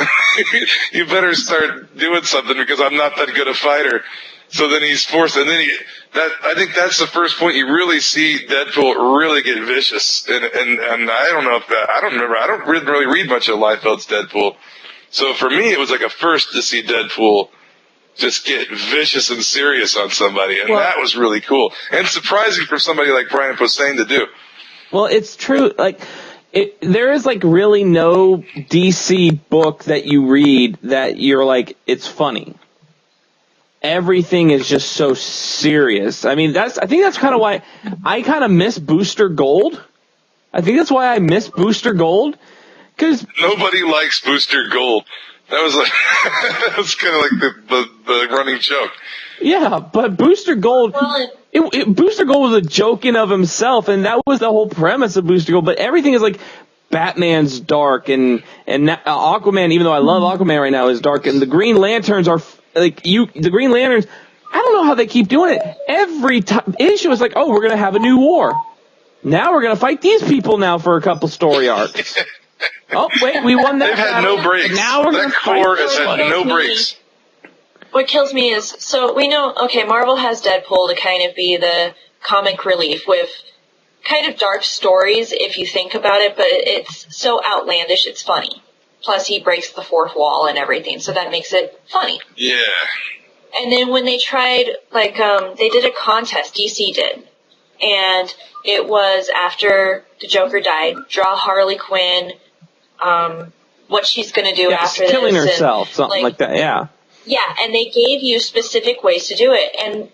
Speaker 3: you better start doing something, because I'm not that good a fighter. So then he's forced, and then I think that's the first point you really see Deadpool really get vicious. And I don't know I don't remember. I don't really read much of Liefeld's Deadpool. So for me, it was like a first to see Deadpool just get vicious and serious on somebody, and that was really cool and surprising for somebody like Brian Posehn to do.
Speaker 2: Well, it's true. Like, there is like really no DC book that you read that you're like, it's funny. Everything is just so serious. I mean, I think that's kind of why I kind of miss Booster Gold. I think that's why I miss Booster Gold. Because
Speaker 3: nobody likes Booster Gold. That was kind of like the running joke.
Speaker 2: Yeah, but Booster Gold, Booster Gold was a joke in of himself, and that was the whole premise of Booster Gold. But everything is like Batman's dark, and Aquaman. Even though I love Aquaman right now, is dark, and the Green Lanterns are the Green Lanterns. I don't know how they keep doing it. Every issue is like, oh, we're gonna have a new war. Now we're gonna fight these people now for a couple story arcs. Oh, wait, we won that.
Speaker 3: They've had no breaks.
Speaker 2: Now we're
Speaker 3: that core has had no breaks.
Speaker 4: What kills me is, so we know, okay, Marvel has Deadpool to kind of be the comic relief with kind of dark stories, if you think about it, but it's so outlandish, it's funny. Plus, he breaks the fourth wall and everything, so that makes it funny.
Speaker 3: Yeah.
Speaker 4: And then when they tried, they did a contest, DC did, and it was after the Joker died, draw Harley Quinn, what she's going to do after this.
Speaker 2: Killing herself, something like that, yeah.
Speaker 4: Yeah, and they gave you specific ways to do it. And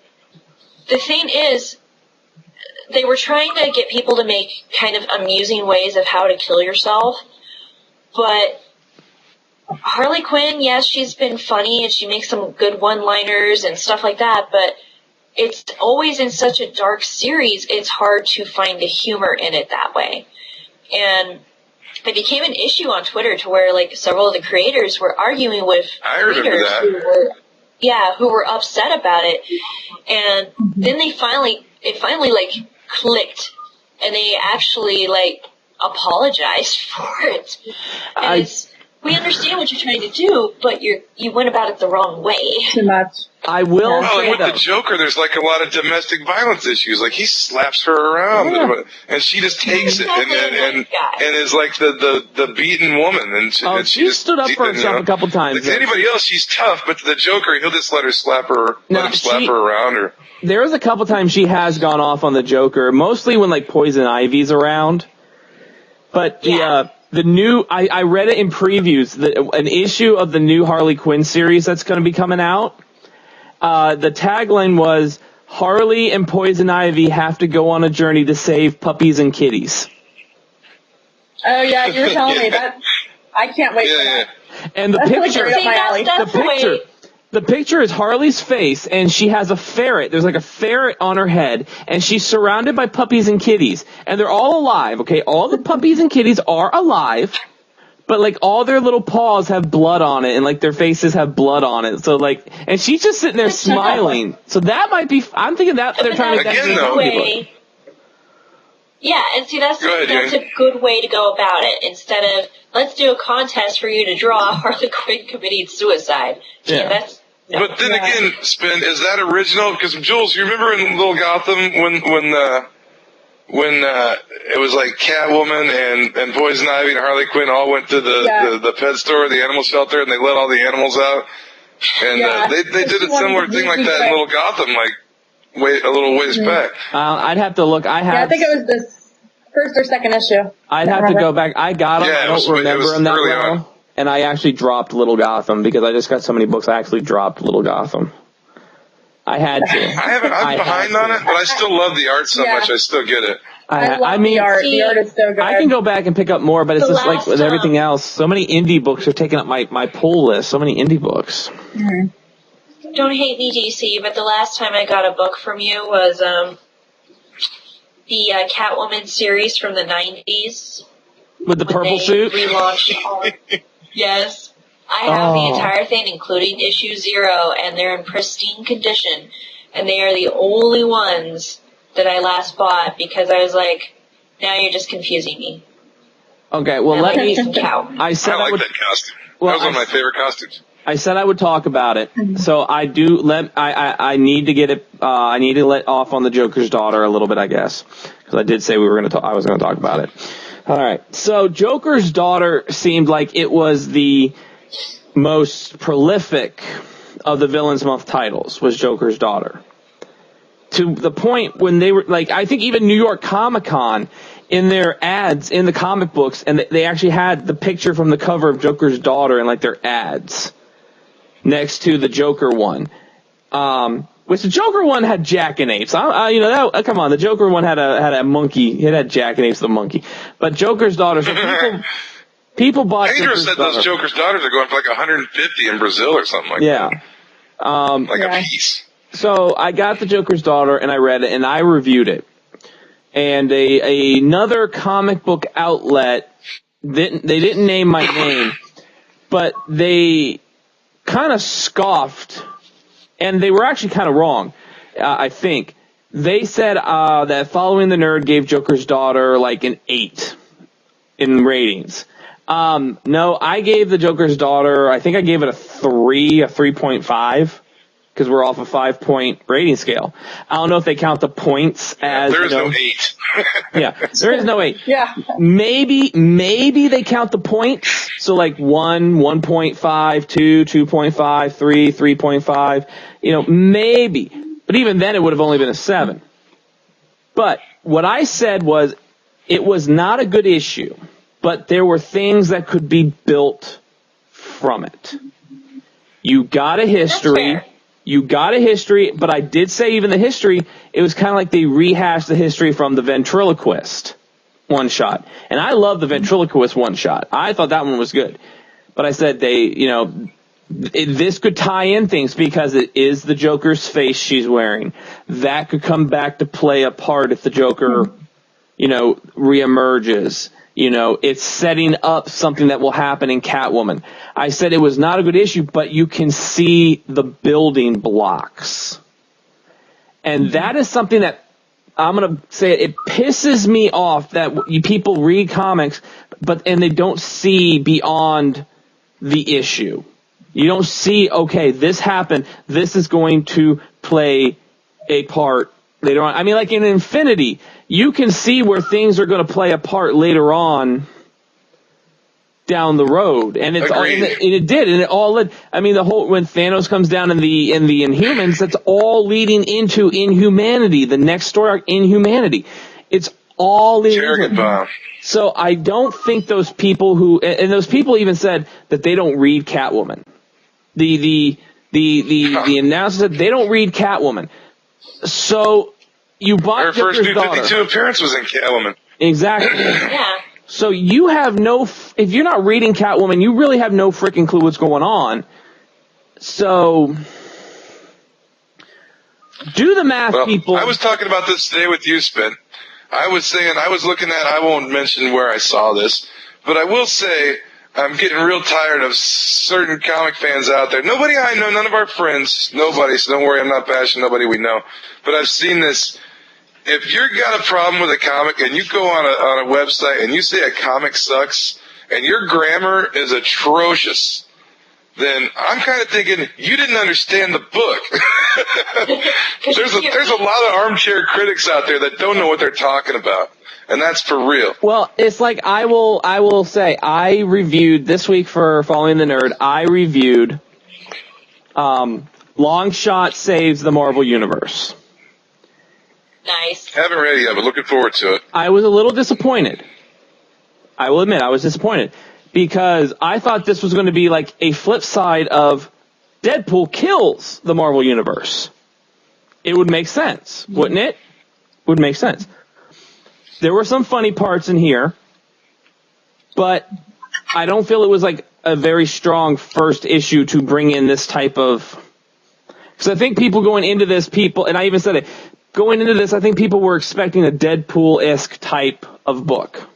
Speaker 4: the thing is, they were trying to get people to make kind of amusing ways of how to kill yourself. But Harley Quinn, yes, she's been funny and she makes some good one-liners and stuff like that, but it's always in such a dark series, it's hard to find the humor in it that way. And it became an issue on Twitter to where several of the creators were arguing with readers who were upset about it. And then it finally clicked, and they actually apologized for it. And we understand what you're trying to do, but you went about it the wrong way.
Speaker 5: Too much.
Speaker 2: I will say
Speaker 3: with the Joker, there's a lot of domestic violence issues. He slaps her around, and she just takes it, and is like the beaten woman. And
Speaker 2: she just stood up for herself a couple times.
Speaker 3: Anybody else, she's tough, but the Joker, he'll just let him slap her around. Or
Speaker 2: there was a couple times she has gone off on the Joker, mostly when Poison Ivy's around. But the new, I read it in previews, an issue of the new Harley Quinn series that's going to be coming out. The tagline was, Harley and Poison Ivy have to go on a journey to save puppies and kitties.
Speaker 5: Oh, yeah, you were telling me that. I can't wait for that.
Speaker 2: And the picture is Harley's face, and she has a ferret. There's a ferret on her head, and she's surrounded by puppies and kitties. And they're all alive, okay? All the puppies and kitties are alive, but all their little paws have blood on it, and their faces have blood on it. So and she's just sitting there smiling. So that might be, I'm thinking that they're trying to
Speaker 3: again, though.
Speaker 4: Yeah, and see, that's
Speaker 3: Go ahead,
Speaker 4: a good way to go about it. Instead of, let's do a contest for you to draw Harley Quinn committing suicide.
Speaker 2: Yeah.
Speaker 4: That's... No.
Speaker 3: But then again, Spin, is that original? Because Jules, you remember in Little Gotham when it was like Catwoman and Poison Ivy and Harley Quinn all went to the pet store, the animal shelter, and they let all the animals out. And they did a similar thing like that in Little Gotham, like a little ways back.
Speaker 2: I'd have to look.
Speaker 5: I think it was this first or second issue.
Speaker 2: I'd have to go back. I got them. I don't remember them that well.
Speaker 3: On.
Speaker 2: And I actually dropped Little Gotham because I just got so many books. I actually dropped Little Gotham. I had to.
Speaker 3: I'm behind on it, but I still love the art so much. I still get it.
Speaker 5: I mean, the art. The art is so good.
Speaker 2: I can go back and pick up more, but it's just like with everything else. So many indie books are taking up my pull list. So many indie books.
Speaker 5: Mm-hmm.
Speaker 4: Don't hate me, DC, but the last time I got a book from you was the Catwoman series from the 90s.
Speaker 2: With the purple suit?
Speaker 4: Relaunched. Yes. I have the entire thing, including issue 0, and they're in pristine condition. And they are the only ones that I last bought because I was like, now you're just confusing me.
Speaker 2: Okay, well, let me...
Speaker 3: I said I like that costume. Well, that was one of my favorite costumes.
Speaker 2: I said I would talk about it, so I do I need to get it. I need to let off on the Joker's daughter a little bit, I guess, because I did say I was going to talk about it. All right, so Joker's daughter seemed like it was the most prolific of the Villains Month titles. Was Joker's daughter, to the point when they were like, I think even New York Comic Con in their ads in the comic books, and they actually had the picture from the cover of Joker's daughter in like their ads next to the Joker one. Which the Joker one had jackanapes. Come on, the Joker one had a monkey. It had jackanapes, the monkey. But Joker's daughter, so people bought.
Speaker 3: Pedro said those Joker's daughters are going for like 150 in Brazil or something like that. A piece.
Speaker 2: So I got the Joker's daughter and I read it and I reviewed it. And another comic book outlet they didn't name my name, but they kind of scoffed. And they were actually kind of wrong, I think. They said that Following the Nerd gave Joker's daughter like an 8 in ratings. No, I gave the Joker's daughter, I think I gave it a 3.5, because we're off a 5-point rating scale. I don't know if they count the points as...
Speaker 3: There is no 8.
Speaker 2: Yeah, there is no 8.
Speaker 5: Yeah.
Speaker 2: Maybe they count the points. So like 1, 1.5, 2, 2.5, 3, 3.5. Maybe. But even then it would have only been a 7. But what I said was it was not a good issue, but there were things that could be built from it. You got a history. But I did say even the history, it was kind of like they rehashed the history from the ventriloquist one-shot. And I love the ventriloquist one-shot. I thought that one was good. But I said this could tie in things because it is the Joker's face she's wearing. That could come back to play a part if the Joker, reemerges. It's setting up something that will happen in Catwoman. I said it was not a good issue, but you can see the building blocks. And that is something that I'm going to say it pisses me off that people read comics, and they don't see beyond the issue. You don't see, okay, this happened. This is going to play a part later on. I mean, like in Infinity, you can see where things are going to play a part later on down the road, and it all led. I mean, when Thanos comes down in the Inhumans, that's all leading into Inhumanity, the next story arc, Inhumanity. It's all leading. So I don't think those people and those people even said that they don't read Catwoman. The announcer said they don't read Catwoman. So you bought
Speaker 3: her first New 52 appearance was in Catwoman.
Speaker 2: Exactly.
Speaker 4: Yeah.
Speaker 2: So you have if you're not reading Catwoman, you really have no freaking clue what's going on. So do the math, people.
Speaker 3: I was talking about this today with you, Spin. I won't mention where I saw this, but I will say I'm getting real tired of certain comic fans out there. Nobody I know, none of our friends, nobody, so don't worry, I'm not bashing nobody we know. But I've seen this if you've got a problem with a comic and you go on a website and you say a comic sucks and your grammar is atrocious, then I'm kind of thinking you didn't understand the book. There's a lot of armchair critics out there that don't know what they're talking about, and that's for real.
Speaker 2: Well, it's like I will say I reviewed this week for Following the Nerd. I reviewed Long Shot Saves the Marvel Universe.
Speaker 4: Nice.
Speaker 3: Haven't read it yet, but looking forward to it.
Speaker 2: I was a little disappointed. I will admit I was disappointed. Because I thought this was going to be like a flip side of Deadpool kills the Marvel Universe. It would make sense, wouldn't it? Would make sense. There were some funny parts in here, but I don't feel it was like a very strong first issue to bring in this type of... Because I think people going into this, and I even said it, going into this, I think people were expecting a Deadpool-esque type of book.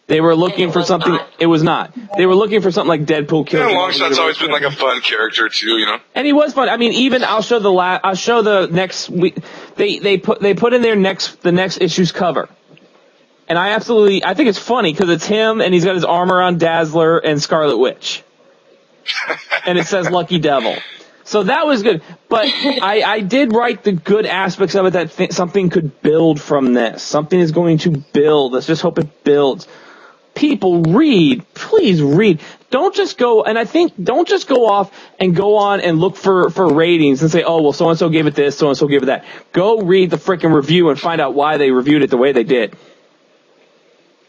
Speaker 2: They were looking for something.
Speaker 4: Not.
Speaker 2: It was not. They were looking for something like Deadpool kills.
Speaker 3: Yeah, Longshot's always been like a fun character too, you know.
Speaker 2: And he was fun. I mean, even I'll show the next week. They put in their the next issue's cover, and I think it's funny because it's him and he's got his armor on Dazzler and Scarlet Witch, and it says Lucky Devil. So that was good. But I did write the good aspects of it that something could build from this. Something is going to build. Let's just hope it builds. People, read. Please read. Don't just go off and go on and look for ratings and say, oh, well, so-and-so gave it this, so-and-so gave it that. Go read the frickin' review and find out why they reviewed it the way they did.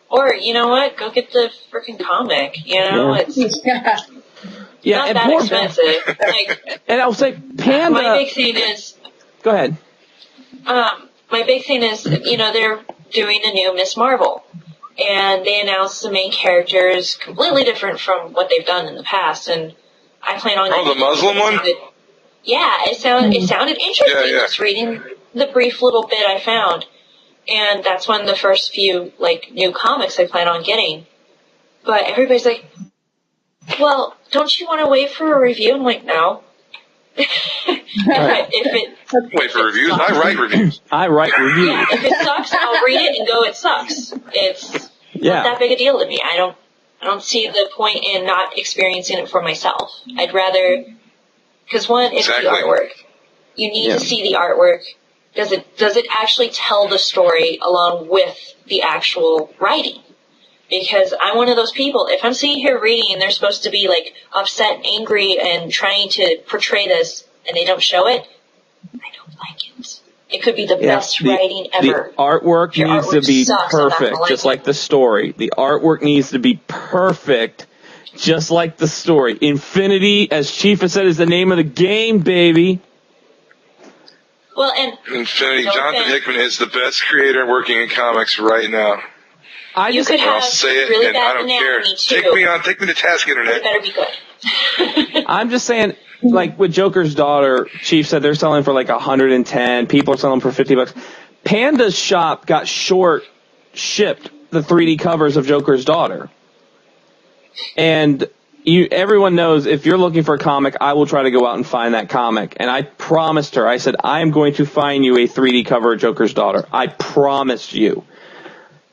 Speaker 4: Or, you know what? Go get the frickin' comic. You know, it's not that expensive.
Speaker 2: And I'll say, Panda...
Speaker 4: My big thing is...
Speaker 2: Go ahead.
Speaker 4: My big thing is, they're doing a new Miss Marvel. And they announced the main character is completely different from what they've done in the past, and I plan on...
Speaker 3: Oh, the Muslim one?
Speaker 4: Yeah, it sounded interesting, just reading the brief little bit I found. And that's one of the first few, new comics I plan on getting. But everybody's like, well, don't you want to wait for a review? I'm like, no.
Speaker 3: Wait for reviews? I write reviews.
Speaker 4: Yeah, if it sucks, I'll read it and go, it sucks. It's not that big a deal to me. I don't see the point in not experiencing it for myself. I'd rather, because one, it's the artwork. You need to see the artwork. Does it actually tell the story along with the actual writing? Because I'm one of those people, if I'm sitting here reading and they're supposed to be upset, angry, and trying to portray this, and they don't show it, I don't like it. It could be the best writing ever.
Speaker 2: The artwork needs to be perfect, just like the story. The artwork needs to be perfect, just like the story. Infinity, as Chief has said, is the name of the game, baby.
Speaker 4: Well, and
Speaker 3: Infinity, Jonathan Hickman is the best creator working in comics right now.
Speaker 4: You could have
Speaker 3: I'll say it,
Speaker 4: really
Speaker 3: and
Speaker 4: bad
Speaker 3: I don't care.
Speaker 4: too.
Speaker 3: Take me to task, Internet.
Speaker 4: It better be good.
Speaker 2: I'm just saying, with Joker's Daughter, Chief said they're selling for 110. People are selling for $50. Panda's shop got shipped the 3D covers of Joker's Daughter. And everyone knows if you're looking for a comic, I will try to go out and find that comic. And I promised her, I said, I am going to find you a 3D cover of Joker's Daughter. I promised you.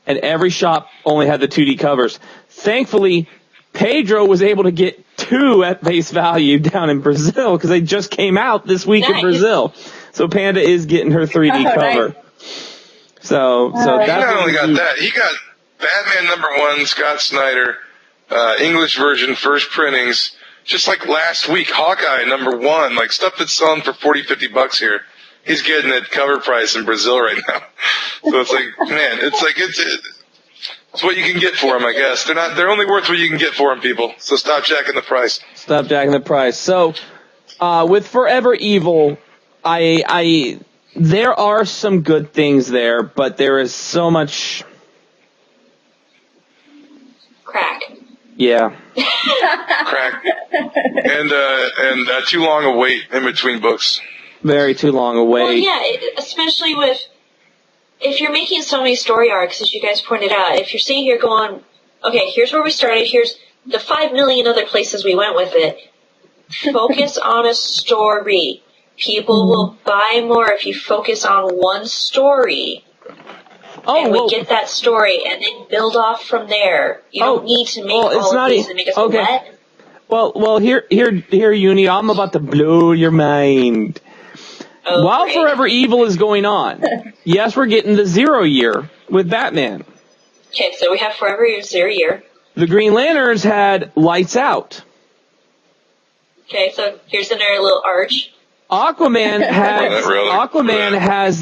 Speaker 2: And every shop only had the 2D covers. Thankfully, Pedro was able to get 2 at face value down in Brazil because they just came out this week in Brazil. So Panda is getting her 3D cover. Nice. So
Speaker 3: he not only got that, he got Batman #1, Scott Snyder, English version, first printings, just last week, Hawkeye #1, stuff that's selling for $40-50 here. He's getting at cover price in Brazil right now. So it's man, it's what you can get for them, I guess. They're only worth what you can get for them, people. So stop jacking the price.
Speaker 2: Stop jacking the price. So, with Forever Evil, there are some good things there, but there is so much
Speaker 4: crack.
Speaker 2: Yeah.
Speaker 3: Crack. And too long a wait in between books.
Speaker 2: Very too long a wait.
Speaker 4: Well, yeah, especially if you're making so many story arcs, as you guys pointed out, if you're sitting here going, okay, here's where we started, here's the 5 million other places we went with it, focus on a story. people will buy more if you focus on one story. And we get that story and then build off from there. You don't need to make all of these and make us what?
Speaker 2: Well, here, Uni, I'm about to blow your mind.
Speaker 4: Oh,
Speaker 2: While
Speaker 4: great.
Speaker 2: Forever Evil is going on, yes, we're getting the 0 year with Batman.
Speaker 4: Okay, so we have Forever 0 year.
Speaker 2: The Green Lanterns had Lights Out.
Speaker 4: Okay, so here's another little arch.
Speaker 2: Aquaman has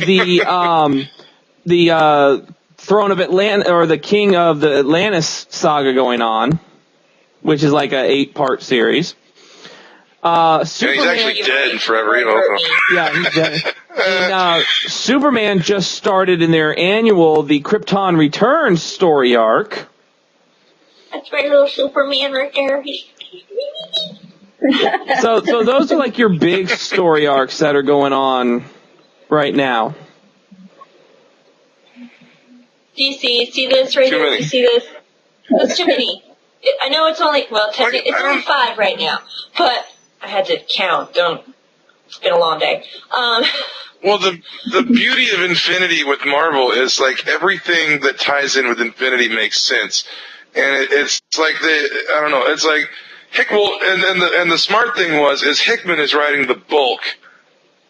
Speaker 2: the Throne of Atlantis, or the King of the Atlantis saga going on, which is like a 8-part series.
Speaker 3: Superman, he's actually dead in Forever Evil.
Speaker 2: Yeah, he's dead. And Superman just started in their annual The Krypton Returns story arc.
Speaker 4: That's my little Superman right there.
Speaker 2: So those are like your big story arcs that are going on right now.
Speaker 4: DC, see this right here? You see this? That's too many. I know it's only, technically, it's only 5 right now, but I had to count. It's been a long day.
Speaker 3: Well, the beauty of Infinity with Marvel is like everything that ties in with Infinity makes sense, and it's like I don't know, it's like and the smart thing is Hickman is writing the bulk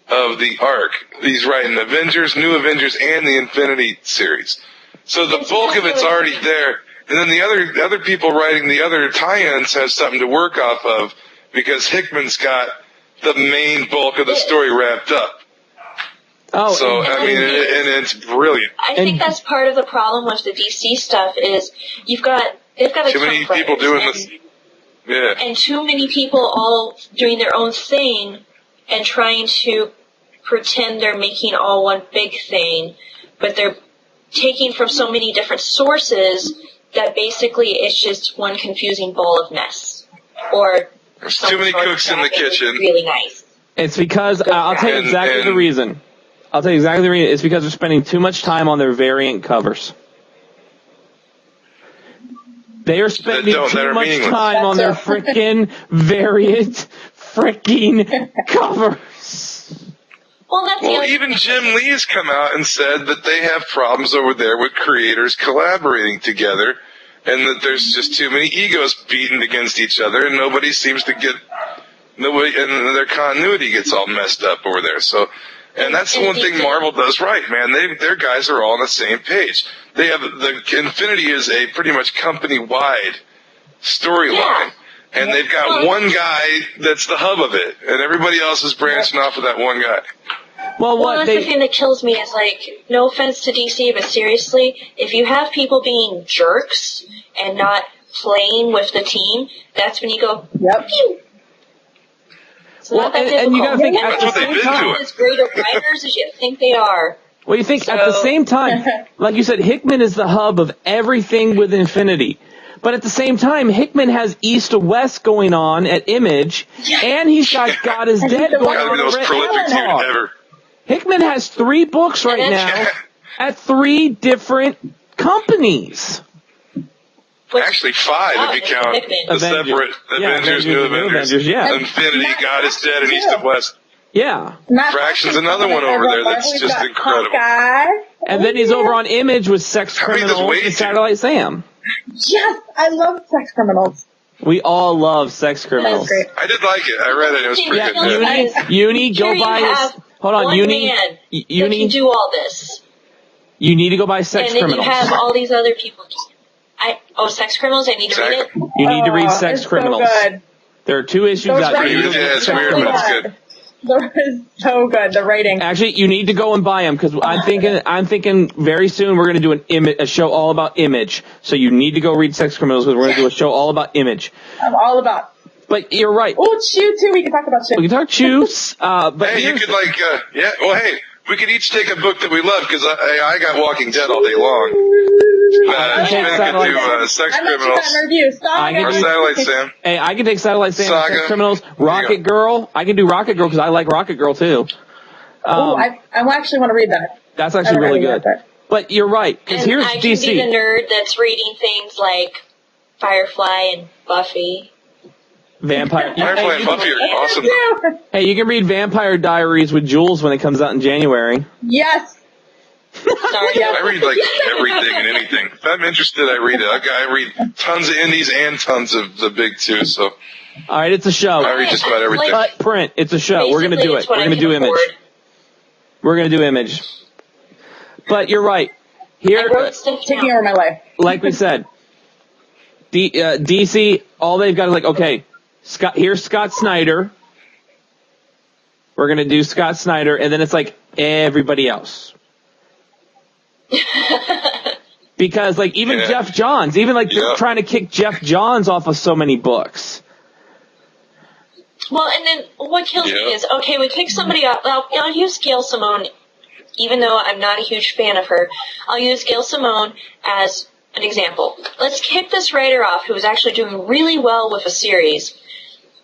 Speaker 3: of the arc. He's writing Avengers, New Avengers, and the Infinity series. So the bulk of it's already there, and then the other people writing the other tie-ins have something to work off of because Hickman's got the main bulk of the story wrapped up.
Speaker 2: Oh,
Speaker 3: so I mean, and it's brilliant.
Speaker 4: I think that's part of the problem with the DC stuff is they've got a
Speaker 3: too many people doing this. Yeah.
Speaker 4: And too many people all doing their own thing and trying to pretend they're making all one big thing, but they're taking from so many different sources that basically it's just one confusing ball of mess. Or
Speaker 3: there's too many cooks in the kitchen.
Speaker 4: Really nice.
Speaker 2: It's because I'll tell you exactly the reason. I'll tell you exactly the reason. It's because they're spending too much time on their variant covers. They are spending too much time on their frickin' variant covers.
Speaker 4: Well,
Speaker 3: even Jim Lee's come out and said that they have problems over there with creators collaborating together, and that there's just too many egos beating against each other, and nobody seems to get and their continuity gets all messed up over there. So, and that's the one thing Marvel does right, man. Their guys are all on the same page. They have the Infinity is a pretty much company-wide storyline. And they've got one guy that's the hub of it, and everybody else is branching off of that one guy.
Speaker 4: Well, that's the thing that kills me is, like, no offense to DC, but seriously, if you have people being jerks and not playing with the team, that's when you go, pew. It's not that difficult.
Speaker 2: And you gotta think
Speaker 3: that's what they've been doing.
Speaker 4: As great of writers as you think they are.
Speaker 2: Well, you think at the same time, like you said, Hickman is the hub of everything with Infinity. But at the same time, Hickman has East to West going on at Image, and he's got God is Dead going on
Speaker 3: the most prolific team ever.
Speaker 2: Hickman has 3 books right now at 3 different companies.
Speaker 3: Actually, 5 if you count the separate Avengers, New Avengers, Infinity, God is Dead, and East and West.
Speaker 2: Yeah.
Speaker 3: Fraction's another one over there that's just incredible.
Speaker 2: And then he's over on Image with Sex Criminals and Satellite Sam.
Speaker 5: Yes, I love Sex Criminals.
Speaker 2: We all love Sex Criminals.
Speaker 5: That's great.
Speaker 3: I did like it. I read it. It was pretty good.
Speaker 2: Uni, go buy this. Hold on, Uni.
Speaker 4: Uni, can do all this.
Speaker 2: You need to go buy Sex Criminals.
Speaker 4: And then you have all these other people. Sex Criminals. I need to read it.
Speaker 2: You need to read Sex Criminals.
Speaker 5: So good.
Speaker 2: There are 2 issues out there.
Speaker 3: It's weird, but it's good.
Speaker 5: It's so good. The writing.
Speaker 2: Actually, you need to go and buy them because I'm thinking very soon we're going to do a show all about Image. So you need to go read Sex Criminals because we're going to do a show all about Image.
Speaker 5: I'm all about.
Speaker 2: But you're right.
Speaker 5: Oh, Chew too. We can talk about Chew.
Speaker 2: We can talk Chew. But
Speaker 3: hey, you could we could each take a book that we love because I got Walking Dead all day long. Jim could do Sex Criminals. Or Satellite Sam.
Speaker 2: Hey, I can take Satellite Sam, Sex Criminals, Rocket Girl. I can do Rocket Girl because I like Rocket Girl too.
Speaker 5: I actually want to read that.
Speaker 2: That's actually really good. But you're right because here's
Speaker 4: I
Speaker 2: DC.
Speaker 4: can be the nerd that's reading things like Firefly and Buffy.
Speaker 2: Vampire.
Speaker 3: Firefly and Buffy are awesome.
Speaker 2: Hey, you can read Vampire Diaries with Jules when it comes out in January.
Speaker 5: Yes.
Speaker 4: Sorry,
Speaker 3: I read like everything and anything. If I'm interested, I read it. I read tons of indies and tons of the big two. So,
Speaker 2: all right, it's a show.
Speaker 3: I read just about everything.
Speaker 2: But print, it's a show. We're gonna do it. We're gonna do Image. We're gonna do Image. But you're right. Here,
Speaker 5: Taking over my life.
Speaker 2: like we said, DC. All they've got is like, okay, here's Scott Snyder. We're gonna do Scott Snyder, and then it's like everybody else. Because like even Jeff Johns, even like they're trying to kick Jeff Johns off of so many books.
Speaker 4: Well, and then what kills me is, okay, we kick somebody off. I'll use Gail Simone, even though I'm not a huge fan of her. I'll use Gail Simone as an example. Let's kick this writer off who was actually doing really well with a series,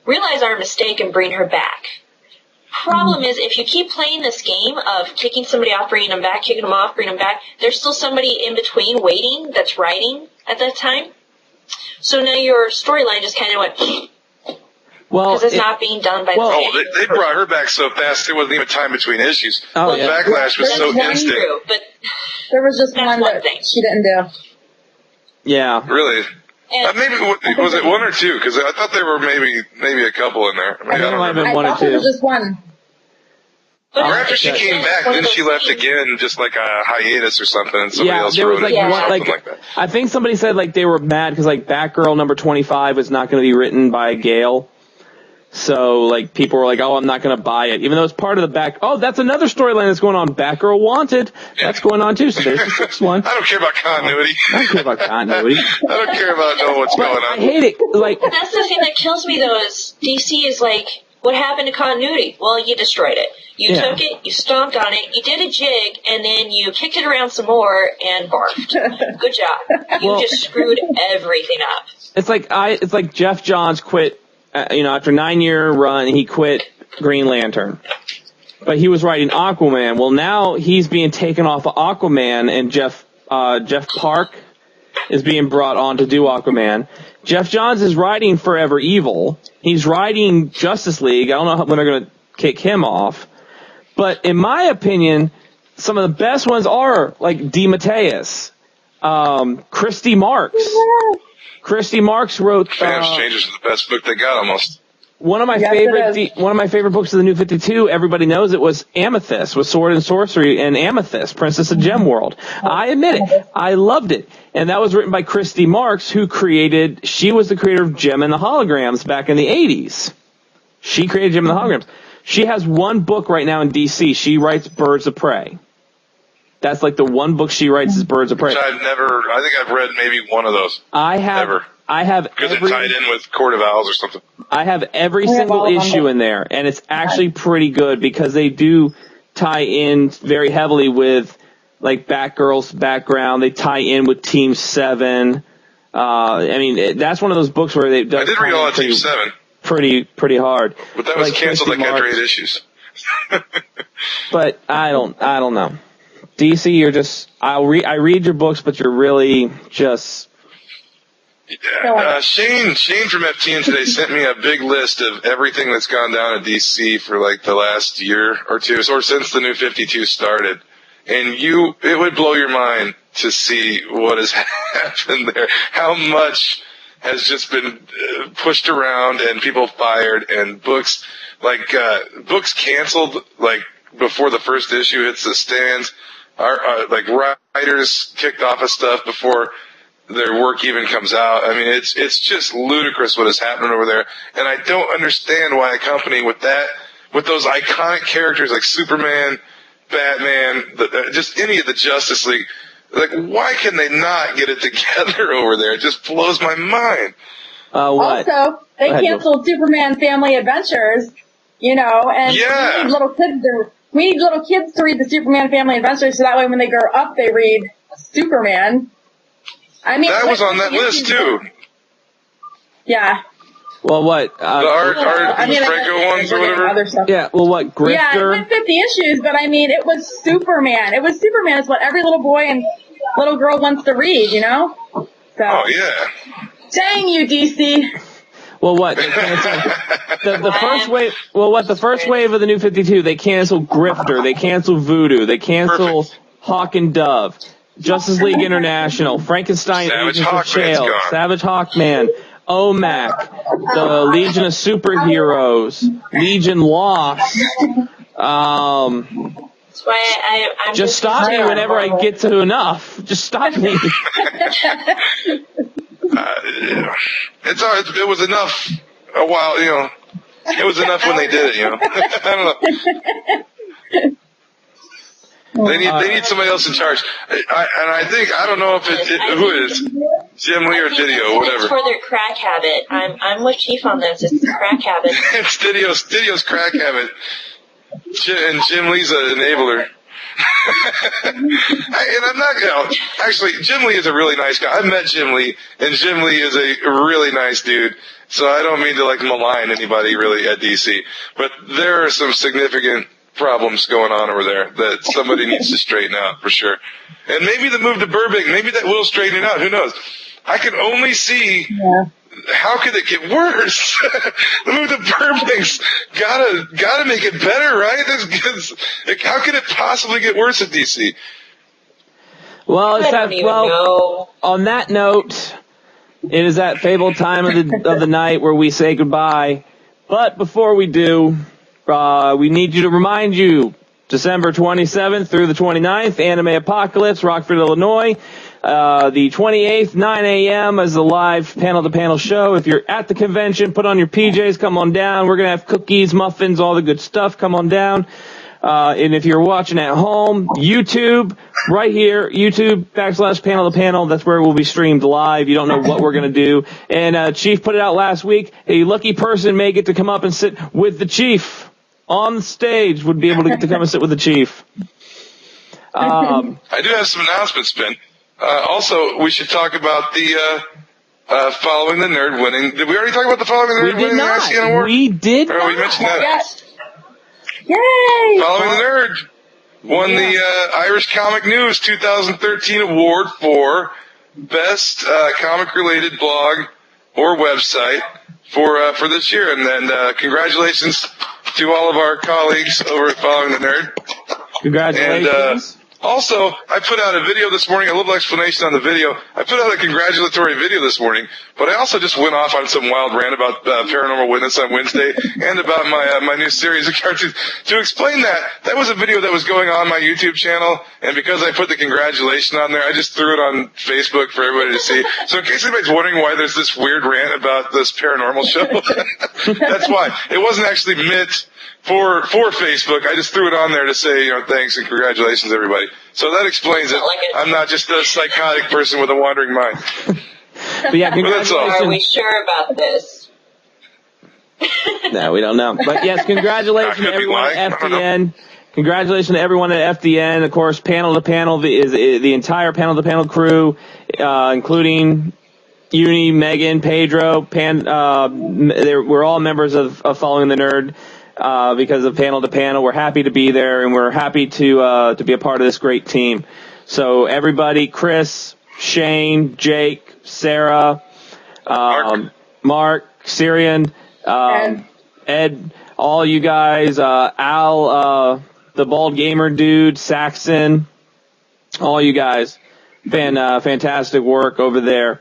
Speaker 4: realize our mistake, and bring her back. Problem is, if you keep playing this game of kicking somebody off, bringing them back, kicking them off, bringing them back, there's still somebody in between waiting that's writing at that time. So now your storyline just kind of went, because it's not being done by the same.
Speaker 3: They brought her back so fast there wasn't even time between issues.
Speaker 2: Oh,
Speaker 3: the backlash was so instant.
Speaker 4: True, but
Speaker 5: there was just one that she didn't do.
Speaker 2: Yeah.
Speaker 3: Really? Maybe was it one or two? Because I thought there were maybe a couple in there.
Speaker 2: I think it might have been one or two.
Speaker 5: It was just one.
Speaker 3: Or after she came back, then she left again, just like a hiatus or something, and somebody else
Speaker 2: there was
Speaker 3: wrote
Speaker 2: like
Speaker 3: it or
Speaker 2: one,
Speaker 3: something like that.
Speaker 2: I think somebody said like they were mad because like Batgirl number 25 was not going to be written by Gale. So like people were like, oh, I'm not going to buy it, even though it's part of the back. Oh, that's another storyline that's going on. Batgirl Wanted, that's going on too. So there's the sixth one.
Speaker 3: I don't care about continuity.
Speaker 2: I don't care about continuity.
Speaker 3: I don't care about knowing what's going on.
Speaker 2: I hate it. Like
Speaker 4: that's the thing that kills me though is DC is like, what happened to continuity? Well, you destroyed it. You took it, you stomped on it, you did a jig, and then you kicked it around some more and barfed. Good job. You just screwed everything up.
Speaker 2: It's like Jeff Johns quit. After 9-year run, he quit Green Lantern. But he was writing Aquaman. Well, now he's being taken off of Aquaman, and Jeff Park is being brought on to do Aquaman. Jeff Johns is writing Forever Evil. He's writing Justice League. I don't know when they're going to kick him off. But in my opinion, some of the best ones are like DeMatteis, Christy Marks. Christy Marks wrote.
Speaker 3: Fans Changers is the best book they got almost.
Speaker 2: One of my favorite books of the New 52. Everybody knows it was Amethyst, with Sword and Sorcery, and Amethyst, Princess of Gem World. I admit it, I loved it, and that was written by Christy Marks, she was the creator of Gem and the Holograms back in the 80s. She created Gem and the Holograms. She has one book right now in DC. She writes Birds of Prey. That's like the one book she writes is Birds of Prey.
Speaker 3: Which I think I've read maybe one of those.
Speaker 2: I have
Speaker 3: because it tied in with Court of Owls or something.
Speaker 2: I have every single issue in there, and it's actually pretty good because they do tie in very heavily with like Batgirl's background. They tie in with Team 7. That's one of those books where they.
Speaker 3: I did read all of Team 7.
Speaker 2: Pretty hard.
Speaker 3: But that was canceled like after 8 issues.
Speaker 2: But I don't know. DC, you're just, I read your books, but you're really just.
Speaker 3: Yeah. Shane from FTN today sent me a big list of everything that's gone down at DC for like the last year or two, or since the New 52 started. And it would blow your mind to see what has happened there. How much has just been pushed around and people fired and books canceled like before the first issue hits the stands. Like writers kicked off of stuff before their work even comes out. I mean, it's just ludicrous what is happening over there. And I don't understand why a company with those iconic characters like Superman, Batman, just any of the Justice League, like why can they not get it together over there? It just blows my mind.
Speaker 2: What?
Speaker 5: Also, they canceled Superman Family Adventures, and we need little kids to read the Superman Family Adventures so that way when they grow up they read Superman. I mean,
Speaker 3: that was on that list too.
Speaker 5: Yeah.
Speaker 2: Well, what?
Speaker 3: The Art Franco ones or whatever?
Speaker 5: Other stuff.
Speaker 2: Yeah, well, what? Grifter?
Speaker 5: Yeah, it went 50 issues, but I mean, it was Superman. It's what every little boy and little girl wants to read, So.
Speaker 3: Oh, yeah.
Speaker 5: Dang you, DC.
Speaker 2: Well, what? They canceled the first wave. Well, what? The first wave of the New 52, they canceled Grifter, they canceled Voodoo, they canceled Hawk and Dove, Justice League International, Frankenstein
Speaker 3: Savage
Speaker 2: Agents of
Speaker 3: Hawkman's
Speaker 2: Shale,
Speaker 3: gone.
Speaker 2: Savage Hawkman, OMAC, the Legion of Superheroes, Legion Lost.
Speaker 4: That's why I'm
Speaker 2: Just stop me whenever I get to enough. Just stop me.
Speaker 3: It was enough a while, you know. It was enough when they did it, you know. I don't know. They need somebody else in charge. I don't know if who it is, Jim Lee or Didio, whatever.
Speaker 4: It's for their crack habit. I'm with Chief on this. It's the crack habit.
Speaker 3: It's Didio's crack habit. And Jim Lee's an enabler. And I'm not, you know, actually, Jim Lee is a really nice guy. I've met Jim Lee, and Jim Lee is a really nice dude. So I don't mean to, like, malign anybody really at DC. But there are some significant problems going on over there that somebody needs to straighten out for sure. And maybe the move to Burbank, maybe that will straighten it out. Who knows? I can only see how could it get worse? The move to Burbank's gotta make it better, right? How could it possibly get worse at DC?
Speaker 2: Well, it's
Speaker 4: I
Speaker 2: that.
Speaker 4: don't even
Speaker 2: Well,
Speaker 4: know.
Speaker 2: on that note, it is that fabled time of the night where we say goodbye. But before we do, we need you to remind you, December 27th through the 29th, Anime Apocalypse, Rockford, Illinois. The 28th, 9 a.m. is the live panel-to-panel show. If you're at the convention, put on your PJs, come on down. We're going to have cookies, muffins, all the good stuff. Come on down. And if you're watching at home, YouTube, right here, YouTube /panel-to-panel. That's where we'll be streamed live. You don't know what we're going to do. And Chief put it out last week. A lucky person may get to come up and sit with the Chief on the stage, would be able to get to come and sit with the Chief.
Speaker 3: I do have some announcements, Ben. Also, we should talk about the Following the Nerd winning. Did we already talk about the Following the Nerd winning the ICN award?
Speaker 2: We did not.
Speaker 3: We mentioned that.
Speaker 5: Yes. Yay!
Speaker 3: Following the Nerd won the Irish Comic News 2013 award for Best Comic-Related Blog or Website for this year. And then congratulations to all of our colleagues over at Following the Nerd.
Speaker 2: Congratulations.
Speaker 3: And also, I put out a video this morning, a little explanation on the video. I put out a congratulatory video this morning, but I also just went off on some wild rant about Paranormal Witness on Wednesday and about my new series of cartoons. To explain that was a video that was going on my YouTube channel, and because I put the congratulation on there, I just threw it on Facebook for everybody to see. So in case anybody's wondering why there's this weird rant about this paranormal show, that's why. It wasn't actually meant for Facebook. I just threw it on there to say, thanks and congratulations, everybody. So that explains it. I'm not just a psychotic person with a wandering mind.
Speaker 2: But yeah, congratulations.
Speaker 4: Are we sure about this?
Speaker 2: No, we don't know. But yes, congratulations to everyone at FDN. Congratulations to everyone at FDN. Of course, panel to panel is the entire panel to panel crew, including Uni, Megan, Pedro. We're all members of Following the Nerd. Because of panel to panel, we're happy to be there, and we're happy to be a part of this great team. So everybody, Chris, Shane, Jake, Sarah, Mark, Syrian, Ed, all you guys, Al, the bald gamer dude, Saxon, all you guys, fantastic work over there.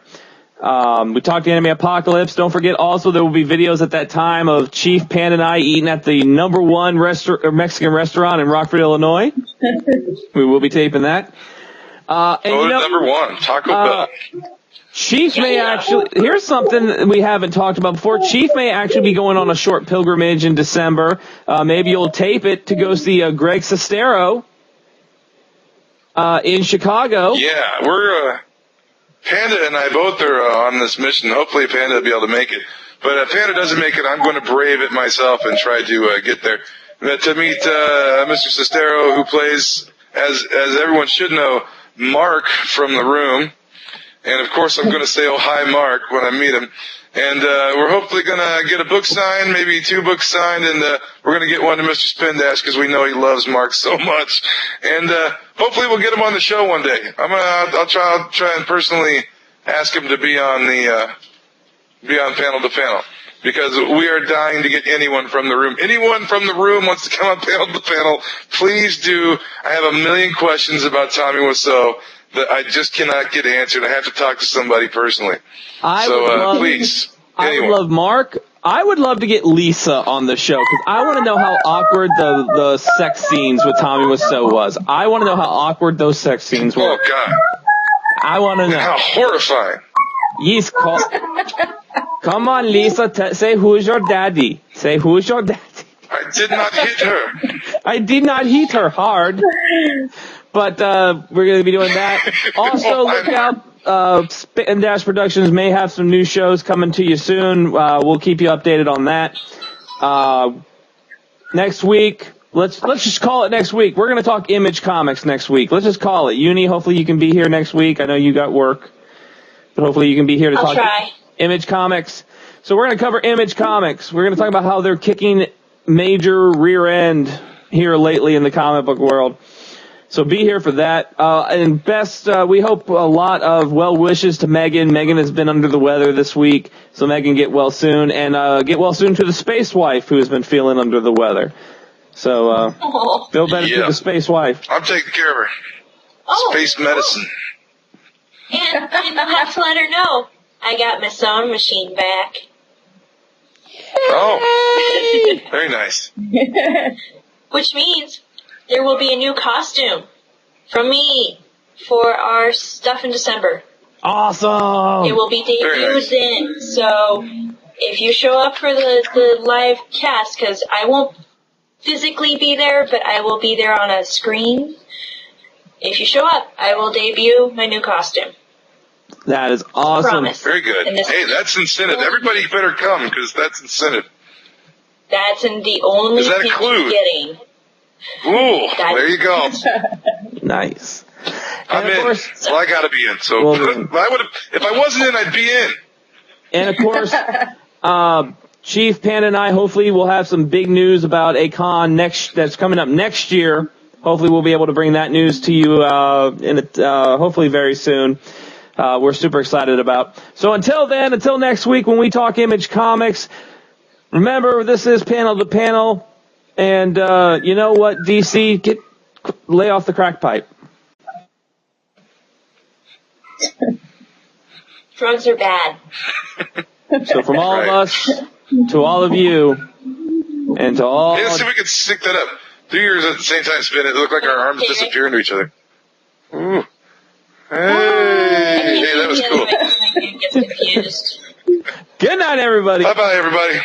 Speaker 2: We talked Anime Apocalypse. Don't forget also there will be videos at that time of Chief, Pan, and I eating at the #1 Mexican restaurant in Rockford, Illinois. We will be taping that.
Speaker 3: #1, Taco Bell.
Speaker 2: Chief may actually, here's something that we haven't talked about before. Chief may actually be going on a short pilgrimage in December. Maybe you'll tape it to go see Greg Sestero in Chicago.
Speaker 3: Yeah, Panda and I both are on this mission. Hopefully Panda will be able to make it. But if Panda doesn't make it, I'm going to brave it myself and try to get there. To meet Mr. Sestero, who plays, as everyone should know, Mark from The Room. And, of course, I'm going to say, oh, hi, Mark, when I meet him. And we're hopefully going to get a book signed, maybe 2 books signed, and we're going to get one to Mr. Spindash because we know he loves Mark so much. And hopefully we'll get him on the show one day. I'll try and personally ask him to be on panel to panel. because we are dying to get anyone from the room. Anyone from the room wants to come on the panel, please do. I have a million questions about Tommy Wiseau that I just cannot get answered. I have to talk to somebody personally. Please,
Speaker 2: I would love Mark. I would love to get Lisa on the show because I want to know how awkward the sex scenes with Tommy Wiseau was. I want to know how awkward those sex scenes were.
Speaker 3: Oh, God.
Speaker 2: I want to know.
Speaker 3: How horrifying.
Speaker 2: Yes, come on, Lisa. Say who's your daddy. Say who's your daddy.
Speaker 3: I did not hit her.
Speaker 2: I did not hit her hard. But we're going to be doing that. Also, look out. Spit and Dash Productions may have some new shows coming to you soon. We'll keep you updated on that. Next week, let's just call it next week. We're going to talk Image Comics next week. Let's just call it. Uni, hopefully you can be here next week. I know you got work, but hopefully you can be here to talk Image Comics. So we're going to cover Image Comics. We're going to talk about how they're kicking major rear end here lately in the comic book world. So be here for that. And best, we hope a lot of well wishes to Megan. Megan has been under the weather this week, so Megan get well soon. And get well soon to the space wife who has been feeling under the weather. So feel better to the space wife.
Speaker 3: I'm taking care of her. Space medicine.
Speaker 4: And I have to let her know I got my sewing machine back.
Speaker 3: Oh, very nice.
Speaker 4: Which means there will be a new costume from me for our stuff in December.
Speaker 2: Awesome!
Speaker 4: It will be debuted then. So if you show up for the live cast, because I won't physically be there, but I will be there on a screen. If you show up, I will debut my new costume.
Speaker 2: That is awesome.
Speaker 4: Promise.
Speaker 3: Very good. Hey, that's incentive. Everybody better come, because that's incentive.
Speaker 4: That's the only
Speaker 3: Is that a
Speaker 4: hint
Speaker 3: clue?
Speaker 4: you're getting.
Speaker 3: Ooh, there you go.
Speaker 2: Nice.
Speaker 3: I'm in. Well, I gotta be in. So I would have. If I wasn't in, I'd be in.
Speaker 2: And of course, Chief Panda and I hopefully will have some big news about a con that's coming up next year. Hopefully, we'll be able to bring that news to you hopefully very soon. We're super excited about. So until then, until next week when we talk Image Comics, remember this is Panel to Panel. And you know what, DC? Lay off the crack pipe.
Speaker 4: Drugs are bad.
Speaker 2: So from all of us to all of you, and to all.
Speaker 3: Let's see if we can sync that up. 2 years at the same time spin. It looked like our arms disappear into each other. Ooh. Hey, that was cool.
Speaker 4: Confused.
Speaker 2: Good night, everybody.
Speaker 3: Bye-bye, everybody.